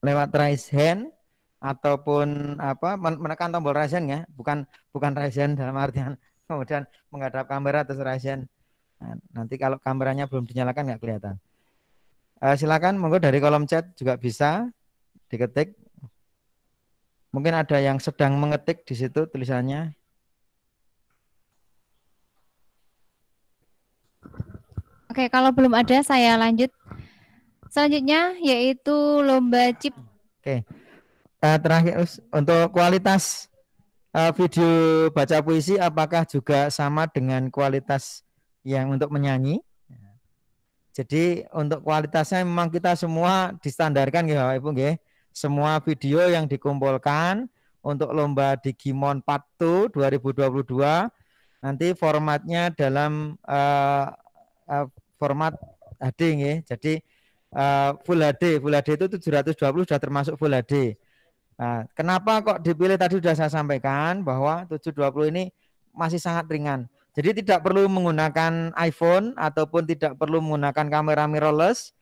lewat raise hand ataupun menekan tombol raise hand ya, bukan raise hand dalam artian kemudian menghadap kamera terus raise hand. Nah, nanti kalau kameranya belum dinyalakan nggak kelihatan. Silakan monggo dari kolom chat juga bisa diketik. Mungkin ada yang sedang mengetik di situ tulisannya. Oke, kalau belum ada saya lanjut. Selanjutnya yaitu lomba chip. Oke. Terakhir untuk kualitas video baca puisi apakah juga sama dengan kualitas yang untuk menyanyi? Jadi untuk kualitasnya memang kita semua distandarkan ya Bapak Ibu nggih. Semua video yang dikumpulkan untuk lomba Digimon Part 2 2022 nanti formatnya dalam format HD nggih. Jadi Full HD itu 720 sudah termasuk Full HD. Nah, kenapa kok dipilih tadi sudah saya sampaikan bahwa 720 ini masih sangat ringan. Jadi tidak perlu menggunakan iPhone ataupun tidak perlu menggunakan kamera mirrorless.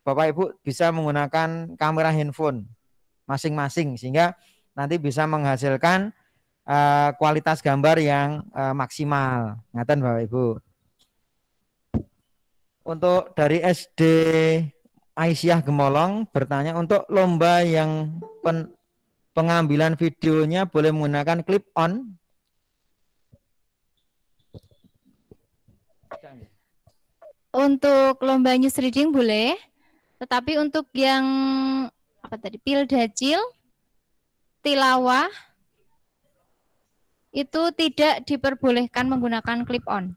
Bapak Ibu bisa menggunakan kamera handphone masing-masing sehingga nanti bisa menghasilkan kualitas gambar yang maksimal. Ngaten Bapak Ibu. Untuk dari SD Aisyah Gemolong bertanya untuk lomba yang pengambilan videonya boleh menggunakan clip on. Untuk lomba news reading boleh, tetapi untuk yang apa tadi Pildacil, tilawah itu tidak diperbolehkan menggunakan clip on.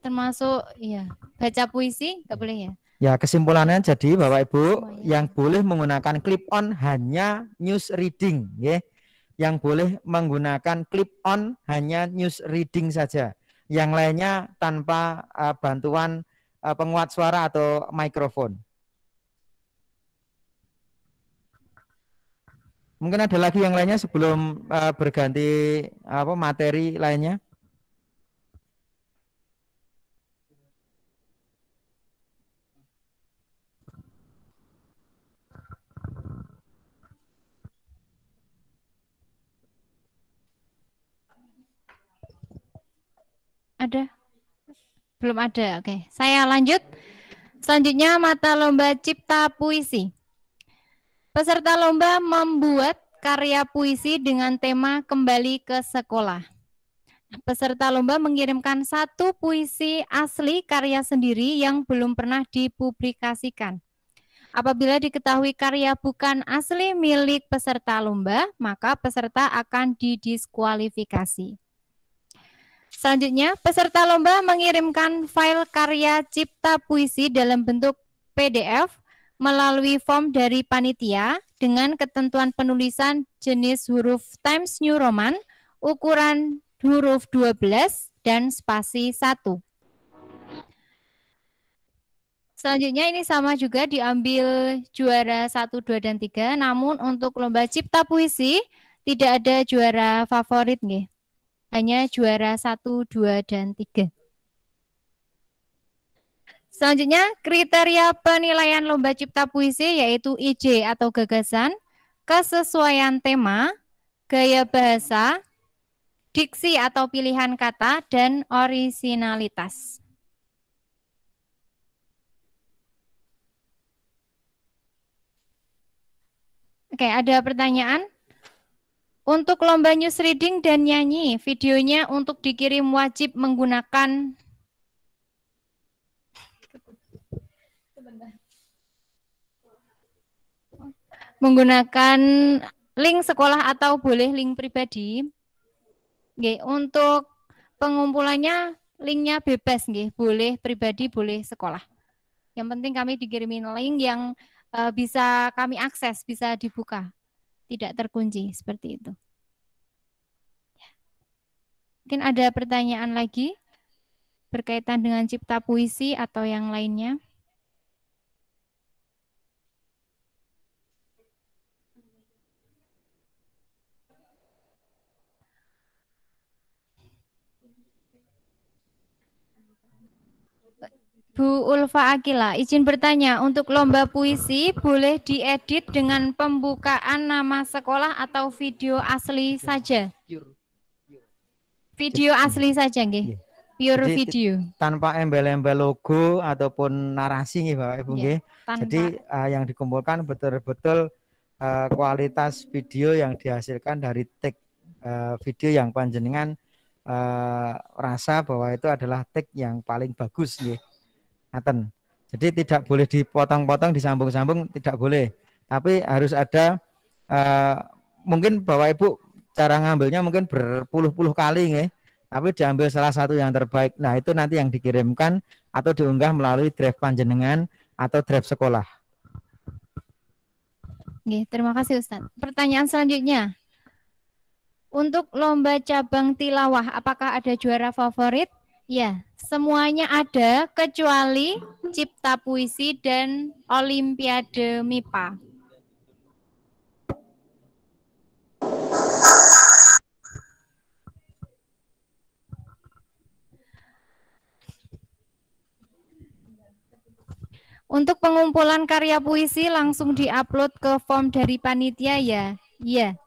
Termasuk ya baca puisi nggak boleh ya. Ya kesimpulannya jadi Bapak Ibu yang boleh menggunakan clip on hanya news reading, ya. Yang boleh menggunakan clip on hanya news reading saja. Yang lainnya tanpa bantuan penguat suara atau mikrofon. Mungkin ada lagi yang lainnya sebelum berganti materi lainnya. Ada? Belum ada. Oke, saya lanjut. Selanjutnya mata lomba cipta puisi. Peserta lomba membuat karya puisi dengan tema kembali ke sekolah. Peserta lomba mengirimkan satu puisi asli karya sendiri yang belum pernah dipublikasikan. Apabila diketahui karya bukan asli milik peserta lomba, maka peserta akan didiskualifikasi. Selanjutnya, peserta lomba mengirimkan file karya cipta puisi dalam bentuk PDF melalui form dari panitia dengan ketentuan penulisan jenis huruf Times New Roman, ukuran huruf 12 dan spasi 1. Selanjutnya ini sama juga diambil juara 1, 2, dan 3, namun untuk lomba cipta puisi tidak ada juara favorit nih. Hanya juara 1, 2, dan 3. Selanjutnya, kriteria penilaian lomba cipta puisi yaitu ide atau gagasan, kesesuaian tema, gaya bahasa, diksi atau pilihan kata, dan orisinalitas. Oke, ada pertanyaan? Untuk lomba news reading dan nyanyi, videonya untuk dikirim wajib menggunakan link sekolah atau boleh link pribadi. Oke, untuk pengumpulannya linknya bebas, nggih. Boleh pribadi, boleh sekolah. Yang penting kami dikirimin link yang bisa kami akses, bisa dibuka. Tidak terkunci, seperti itu. Mungkin ada pertanyaan lagi berkaitan dengan cipta puisi atau yang lainnya. Bu Ulfa Akila, izin bertanya, untuk lomba puisi boleh diedit dengan pembukaan nama sekolah atau video asli saja? Video asli saja, nggih. Pure Jadi, video. Tanpa embel-embel logo ataupun narasi nggih Bapak Ibu nggih. Jadi yang dikumpulkan betul-betul kualitas video yang dihasilkan dari take video yang panjenengan rasa bahwa itu adalah take yang paling bagus nggih. Jadi tidak boleh dipotong-potong, disambung-sambung, tidak boleh. Tapi harus ada mungkin Bapak Ibu cara ngambilnya mungkin berpuluh-puluh kali nggih. Tapi diambil salah satu yang terbaik. Nah, itu nanti yang dikirimkan atau diunggah melalui drive panjenengan atau drive sekolah. Oke, terima kasih Ustadz. Pertanyaan selanjutnya. Untuk lomba cabang tilawah, apakah ada juara favorit? Ya, semuanya ada kecuali cipta puisi dan olimpiade MIPA. Untuk pengumpulan karya puisi langsung diupload ke form dari panitia ya? Iya.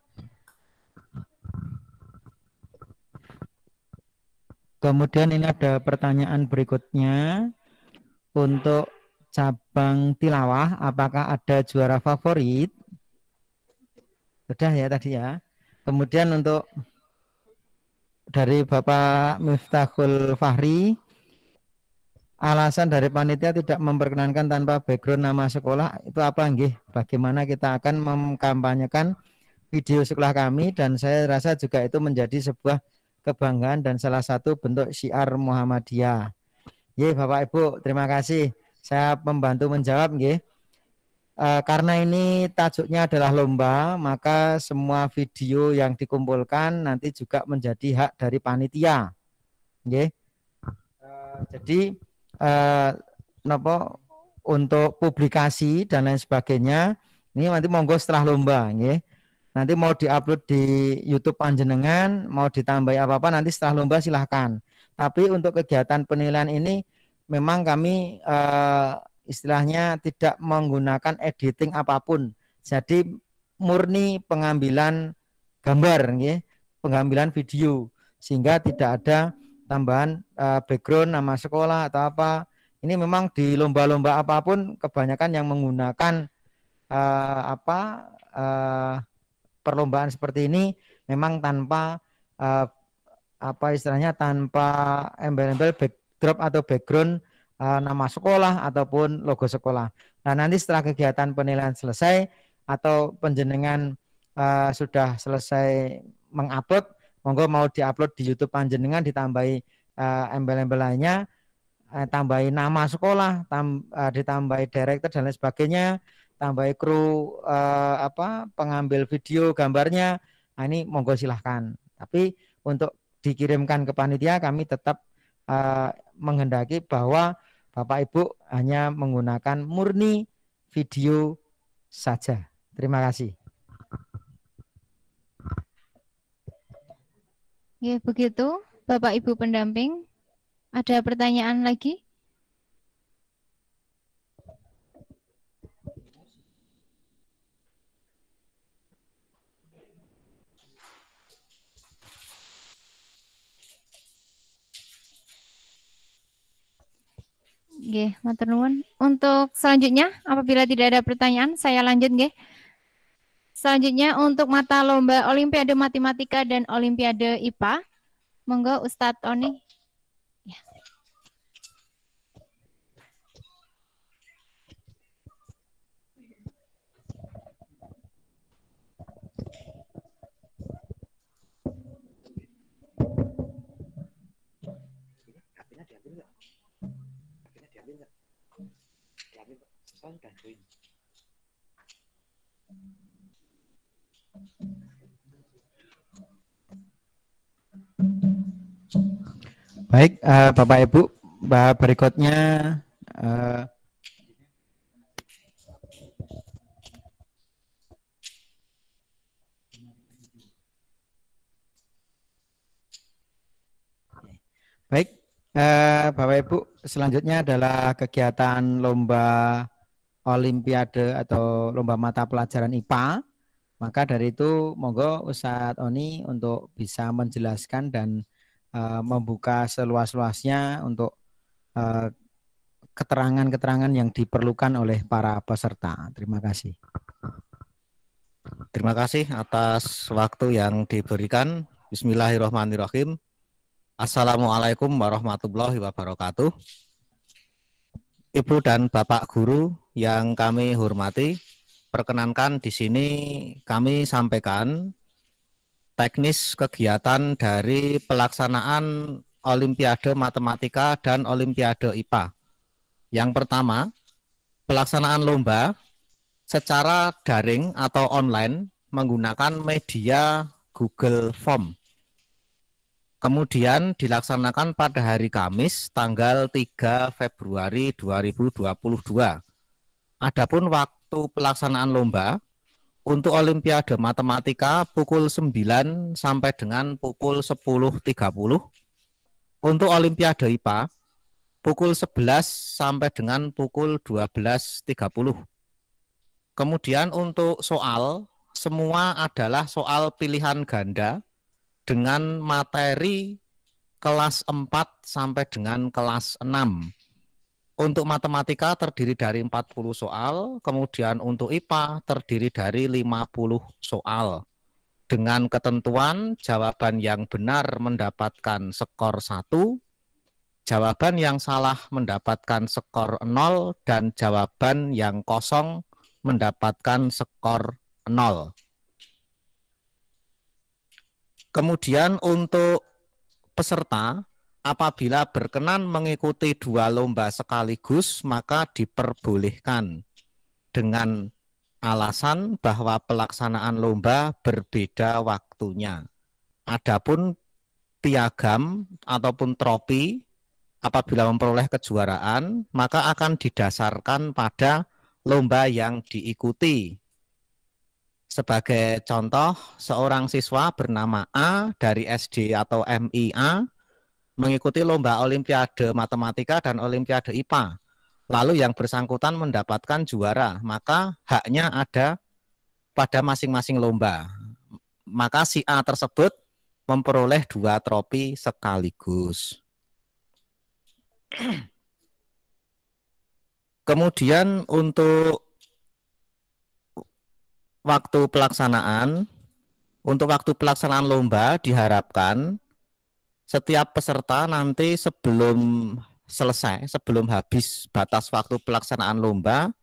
Kemudian ini ada pertanyaan berikutnya. Untuk cabang tilawah, apakah ada juara favorit? Sudah ya tadi ya. Kemudian untuk dari Bapak Miftahul Fahri, alasan dari panitia tidak memperkenankan tanpa background nama sekolah itu apa nggih? Bagaimana kita akan mengkampanyekan video sekolah kami, dan saya rasa juga itu menjadi sebuah kebanggaan dan salah satu bentuk syiar Muhammadiyah. Nggih Bapak Ibu, terima kasih. Saya membantu menjawab nggih. Karena ini tajuknya adalah lomba, maka semua video yang dikumpulkan nanti juga menjadi hak dari panitia. Nggih. Jadi untuk publikasi dan lain sebagainya ini nanti monggo setelah lomba nggih. Nanti mau diupload di YouTube panjenengan, mau ditambahi apa-apa nanti setelah lomba silahkan. Tapi untuk kegiatan penilaian ini memang kami istilahnya tidak menggunakan editing apapun. Jadi murni pengambilan gambar nggih, pengambilan video, sehingga tidak ada tambahan background nama sekolah atau apa. Ini memang di lomba-lomba apapun kebanyakan yang menggunakan perlombaan seperti ini memang tanpa istilahnya tanpa embel-embel backdrop atau background nama sekolah ataupun logo sekolah. Nah, nanti setelah kegiatan penilaian selesai atau panjenengan sudah selesai mengupload, monggo mau diupload di YouTube panjenengan, ditambahi embel-embel lainnya, tambahi nama sekolah, ditambahi director dan lain sebagainya, tambahi kru pengambil video gambarnya. Nah, ini monggo silahkan. Tapi untuk dikirimkan ke panitia kami tetap menghendaki bahwa Bapak Ibu hanya menggunakan murni video saja. Terima kasih. Ya, begitu Bapak Ibu pendamping. Ada pertanyaan lagi? Nggih, matur nuwun. Untuk selanjutnya, apabila tidak ada pertanyaan, saya lanjut nggih. Selanjutnya untuk mata lomba Olimpiade Matematika dan Olimpiade IPA, monggo Ustadz Oni. Ya. Baik, Bapak Ibu, berikutnya baik, Bapak Ibu, selanjutnya adalah kegiatan lomba Olimpiade atau lomba mata pelajaran IPA. Maka dari itu monggo Ustadz Oni untuk bisa menjelaskan dan membuka seluas-luasnya untuk keterangan-keterangan yang diperlukan oleh para peserta. Terima kasih. Terima kasih atas waktu yang diberikan. Bismillahirrahmanirrahim. Assalamualaikum warahmatullahi wabarakatuh. Ibu dan Bapak Guru yang kami hormati, perkenankan di sini kami sampaikan teknis kegiatan dari pelaksanaan Olimpiade Matematika dan Olimpiade IPA. Yang pertama, pelaksanaan lomba secara daring atau online menggunakan media Google Form. Kemudian dilaksanakan pada hari Kamis tanggal 3 Februari 2022. Adapun waktu pelaksanaan lomba untuk Olimpiade Matematika pukul 9 sampai dengan pukul 10.30. Untuk Olimpiade IPA pukul 11 sampai dengan pukul 12.30. Kemudian untuk soal, semua adalah soal pilihan ganda dengan materi kelas 4 sampai dengan kelas 6. Untuk matematika terdiri dari 40 soal, kemudian untuk IPA terdiri dari 50 soal. Dengan ketentuan jawaban yang benar mendapatkan skor 1, jawaban yang salah mendapatkan skor 0, dan jawaban yang kosong mendapatkan skor 0. Kemudian untuk peserta, apabila berkenan mengikuti 2 lomba sekaligus, maka diperbolehkan dengan alasan bahwa pelaksanaan lomba berbeda waktunya. Adapun piagam ataupun trofi apabila memperoleh kejuaraan, maka akan didasarkan pada lomba yang diikuti. Sebagai contoh, seorang siswa bernama A dari SD atau MIA mengikuti lomba Olimpiade Matematika dan Olimpiade IPA. Lalu yang bersangkutan mendapatkan juara, maka haknya ada pada masing-masing lomba. Maka si A tersebut memperoleh 2 trofi sekaligus. Kemudian untuk waktu pelaksanaan lomba diharapkan setiap peserta nanti sebelum habis batas waktu pelaksanaan lomba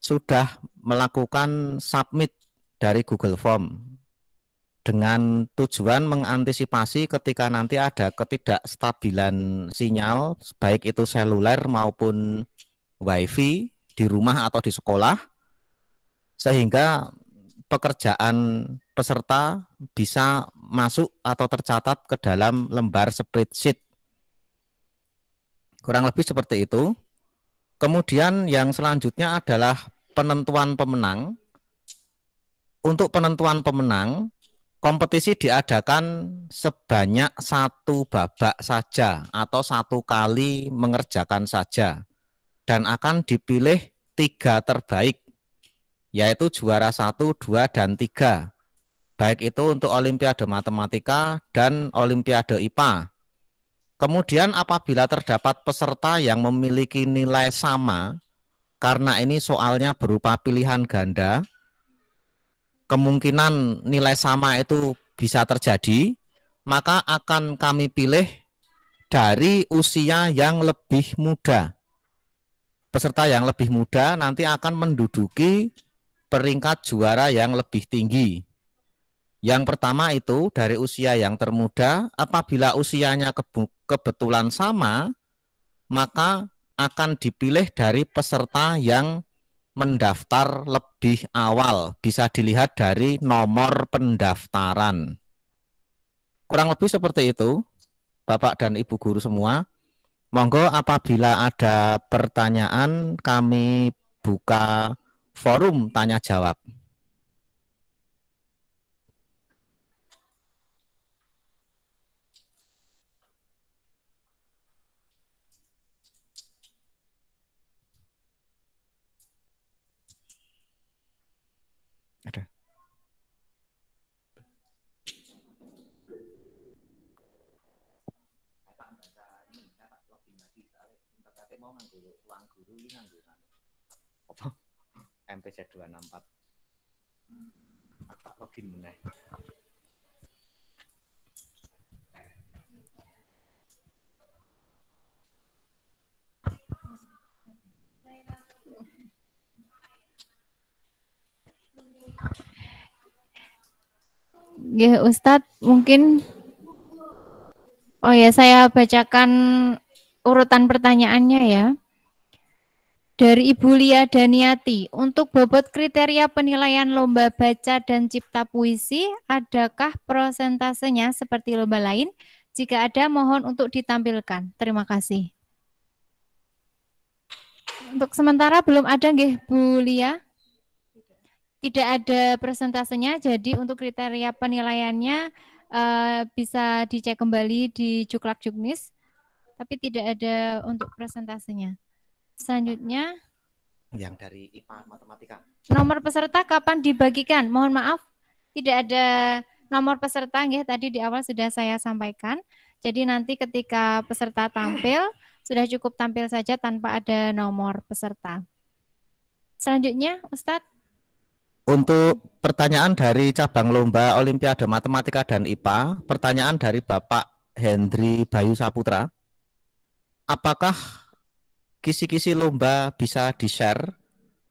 sudah melakukan submit dari Google Form dengan tujuan mengantisipasi ketika nanti ada ketidakstabilan sinyal baik itu seluler maupun WiFi di rumah atau di sekolah, sehingga pekerjaan peserta bisa masuk atau tercatat ke dalam lembar spreadsheet. Kurang lebih seperti itu. Kemudian yang selanjutnya adalah penentuan pemenang. Untuk penentuan pemenang, kompetisi diadakan sebanyak 1 babak saja atau 1 kali mengerjakan saja. Dan akan dipilih 3 terbaik, yaitu juara 1, 2, dan 3. Baik itu untuk Olimpiade Matematika dan Olimpiade IPA. Kemudian apabila terdapat peserta yang memiliki nilai sama, karena ini soalnya berupa pilihan ganda, kemungkinan nilai sama itu bisa terjadi, maka akan kami pilih dari usia yang lebih muda. Peserta yang lebih muda nanti akan menduduki peringkat juara yang lebih tinggi. Yang pertama itu dari usia yang termuda, apabila usianya kebetulan sama, maka akan dipilih dari peserta yang mendaftar lebih awal. Bisa dilihat dari nomor pendaftaran. Kurang lebih seperti itu, Bapak dan Ibu guru semua. Monggo apabila ada pertanyaan, kami buka forum tanya jawab. Ada. MPC 264 tak login meneh. Ya, Ustadz, mungkin oh ya, saya bacakan urutan pertanyaannya ya. Dari Ibu Lia Daniati, untuk bobot kriteria penilaian lomba baca dan cipta puisi, adakah prosentasenya seperti lomba lain? Jika ada, mohon untuk ditampilkan. Terima kasih. Untuk sementara belum ada, nggih, Bu Lia. Tidak ada persentasenya, jadi untuk kriteria penilaiannya bisa dicek kembali di Juklak Juknis, tapi tidak ada untuk persentasenya. Selanjutnya, Yang dari IPA Matematika. nomor peserta kapan dibagikan? Mohon maaf, tidak ada nomor peserta, nggih, tadi di awal sudah saya sampaikan. Jadi nanti ketika peserta tampil, sudah cukup tampil saja tanpa ada nomor peserta. Selanjutnya, Ustadz. Untuk pertanyaan dari cabang lomba Olimpiade Matematika dan IPA, pertanyaan dari Bapak Hendri Bayu Saputra. Apakah kisi-kisi lomba bisa di-share?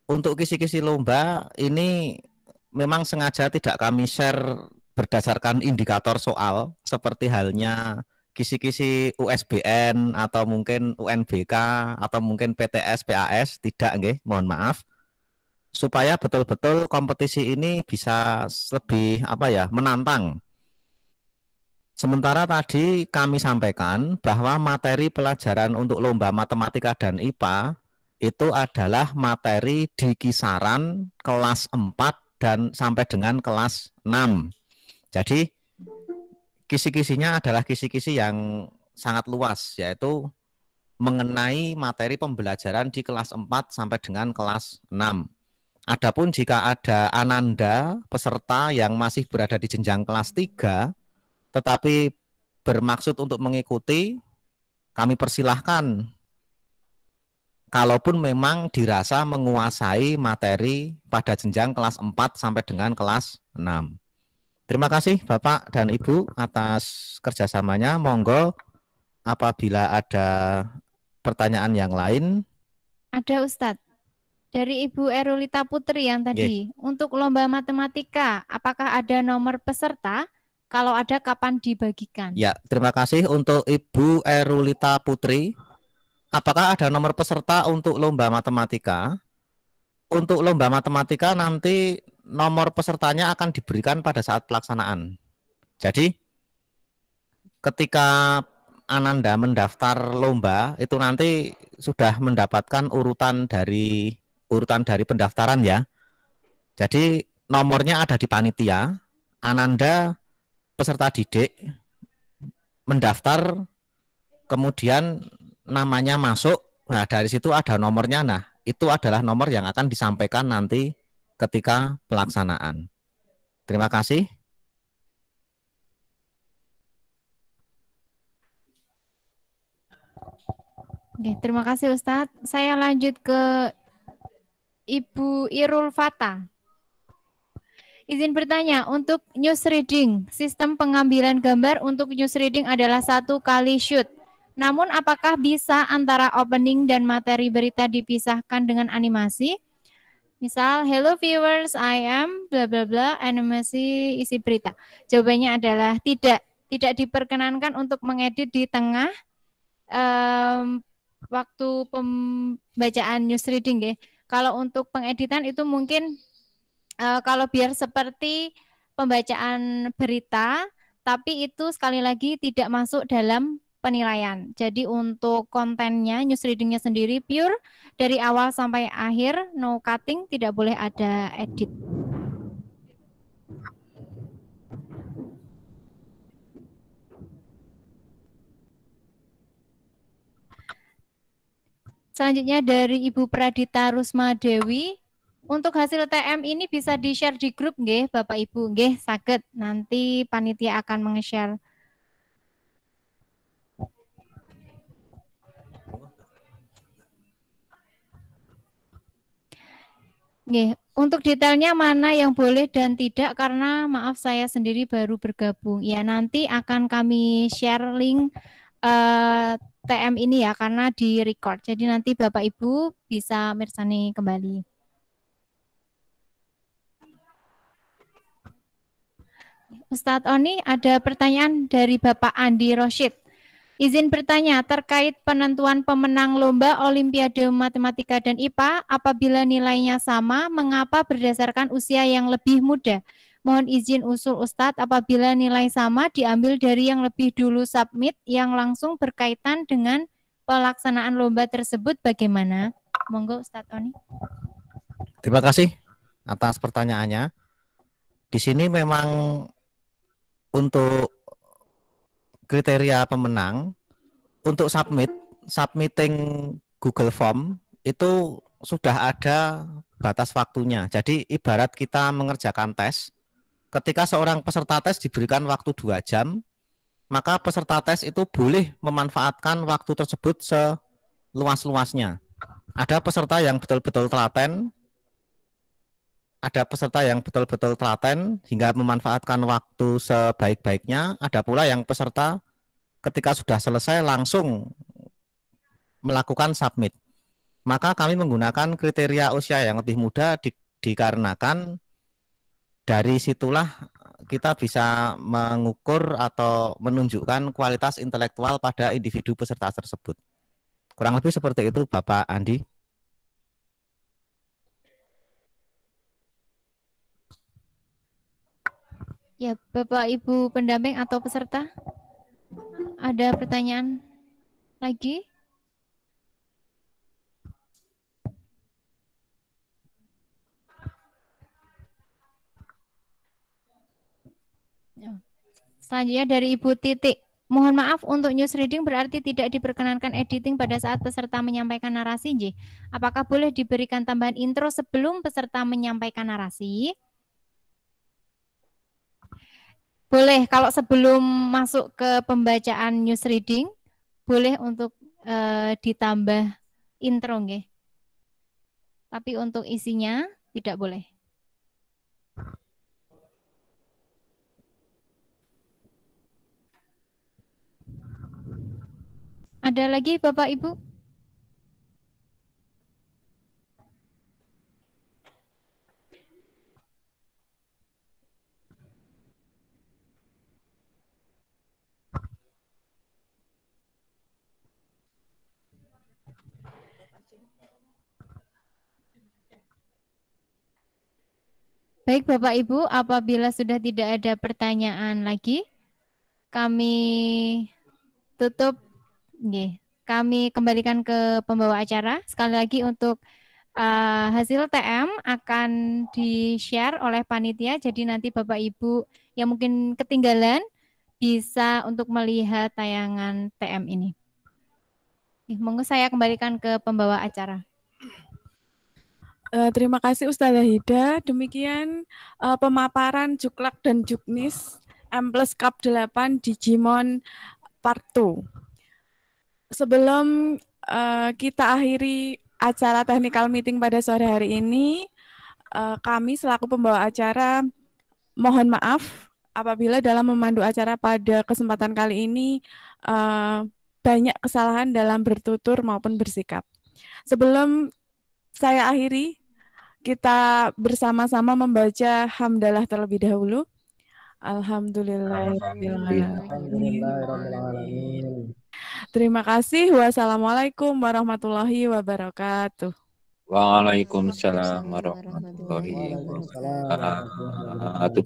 Untuk kisi-kisi lomba ini memang sengaja tidak kami share berdasarkan indikator soal, seperti halnya kisi-kisi USBN atau mungkin UNBK atau mungkin PTS, PAS, tidak, nggih, mohon maaf. Supaya betul-betul kompetisi ini bisa lebih menantang. Sementara tadi kami sampaikan bahwa materi pelajaran untuk lomba matematika dan IPA itu adalah materi di kisaran kelas 4 dan sampai dengan kelas 6. Jadi kisi-kisinya adalah kisi-kisi yang sangat luas, yaitu mengenai materi pembelajaran di kelas 4 sampai dengan kelas 6. Adapun jika ada ananda peserta yang masih berada di jenjang kelas 3, tetapi bermaksud untuk mengikuti, kami persilahkan. Kalaupun memang dirasa menguasai materi pada jenjang kelas 4 sampai dengan kelas 6. Terima kasih Bapak dan Ibu atas kerjasamanya. Monggo apabila ada pertanyaan yang lain. Ada Ustadz. Dari Ibu Erulita Putri yang tadi, untuk lomba matematika, apakah ada nomor peserta? Kalau ada, kapan dibagikan? Ya, terima kasih untuk Ibu Erulita Putri. Apakah ada nomor peserta untuk lomba matematika? Untuk lomba matematika nanti nomor pesertanya akan diberikan pada saat pelaksanaan. Jadi, ketika Ananda mendaftar lomba, itu nanti sudah mendapatkan urutan dari pendaftaran ya. Jadi nomornya ada di panitia, Ananda peserta didik mendaftar, kemudian namanya masuk, nah dari situ ada nomornya, nah itu adalah nomor yang akan disampaikan nanti ketika pelaksanaan. Terima kasih. Oke, terima kasih Ustadz. Saya lanjut ke Ibu Irul Fata. Izin bertanya, untuk news reading, sistem pengambilan gambar untuk news reading adalah 1 kali shoot. Namun apakah bisa antara opening dan materi berita dipisahkan dengan animasi? Misal, hello viewers, I am bla bla bla, animasi isi berita. Jawabannya adalah tidak diperkenankan untuk mengedit di tengah waktu pembacaan news reading ya. Kalau untuk pengeditan itu mungkin kalau biar seperti pembacaan berita, tapi itu sekali lagi tidak masuk dalam penilaian. Jadi untuk kontennya, news readingnya sendiri pure dari awal sampai akhir, no cutting, tidak boleh ada edit. Selanjutnya dari Ibu Pradita Rusma Dewi. Untuk hasil TM ini bisa di-share di grup nggih, Bapak Ibu. Nggih, saged. Nanti panitia akan menge-share. Nggih, untuk detailnya mana yang boleh dan tidak karena maaf saya sendiri baru bergabung. Ya, nanti akan kami share link TM ini ya karena di-record. Jadi nanti Bapak Ibu bisa mirsani kembali. Ustadz Oni, ada pertanyaan dari Bapak Andi Roshid. Izin bertanya terkait penentuan pemenang lomba Olimpiade Matematika dan IPA apabila nilainya sama, mengapa berdasarkan usia yang lebih muda? Mohon izin usul Ustadz, apabila nilai sama diambil dari yang lebih dulu submit yang langsung berkaitan dengan pelaksanaan lomba tersebut bagaimana? Monggo Ustadz Oni. Terima kasih atas pertanyaannya. Di sini memang untuk kriteria pemenang untuk submitting Google Form itu sudah ada batas waktunya. Jadi ibarat kita mengerjakan tes, ketika seorang peserta tes diberikan waktu 2 jam, maka peserta tes itu boleh memanfaatkan waktu tersebut seluas-luasnya. Ada peserta yang betul-betul telaten, hingga memanfaatkan waktu sebaik-baiknya, ada pula yang peserta ketika sudah selesai langsung melakukan submit. Maka kami menggunakan kriteria usia yang lebih muda dikarenakan dari situlah kita bisa mengukur atau menunjukkan kualitas intelektual pada individu peserta tersebut. Kurang lebih seperti itu Bapak Andi. Ya, Bapak Ibu pendamping atau peserta, ada pertanyaan lagi? Selanjutnya dari Ibu Titik. Mohon maaf untuk news reading berarti tidak diperkenankan editing pada saat peserta menyampaikan narasi, J. Apakah boleh diberikan tambahan intro sebelum peserta menyampaikan narasi? Boleh, kalau sebelum masuk ke pembacaan news reading, boleh untuk ditambah intro, nggih. Tapi untuk isinya tidak boleh. Ada lagi Bapak Ibu? Baik Bapak Ibu, apabila sudah tidak ada pertanyaan lagi, kami tutup. Kami kembalikan ke pembawa acara. Sekali lagi untuk hasil TM akan di-share oleh panitia. Jadi nanti Bapak Ibu yang mungkin ketinggalan bisa untuk melihat tayangan TM ini. Monggo saya kembalikan ke pembawa acara. Terima kasih Ustazah Hida. Demikian pemaparan Juklak dan Juknis M+ Cup 8 Digimon Part 2. Sebelum kita akhiri acara technical meeting pada sore hari ini, kami selaku pembawa acara mohon maaf apabila dalam memandu acara pada kesempatan kali ini banyak kesalahan dalam bertutur maupun bersikap. Sebelum saya akhiri, kita bersama-sama membaca hamdalah terlebih dahulu. Alhamdulillahirrahmanirrahim. Terima kasih. Wassalamualaikum warahmatullahi wabarakatuh. Waalaikumsalam warahmatullahi wabarakatuh.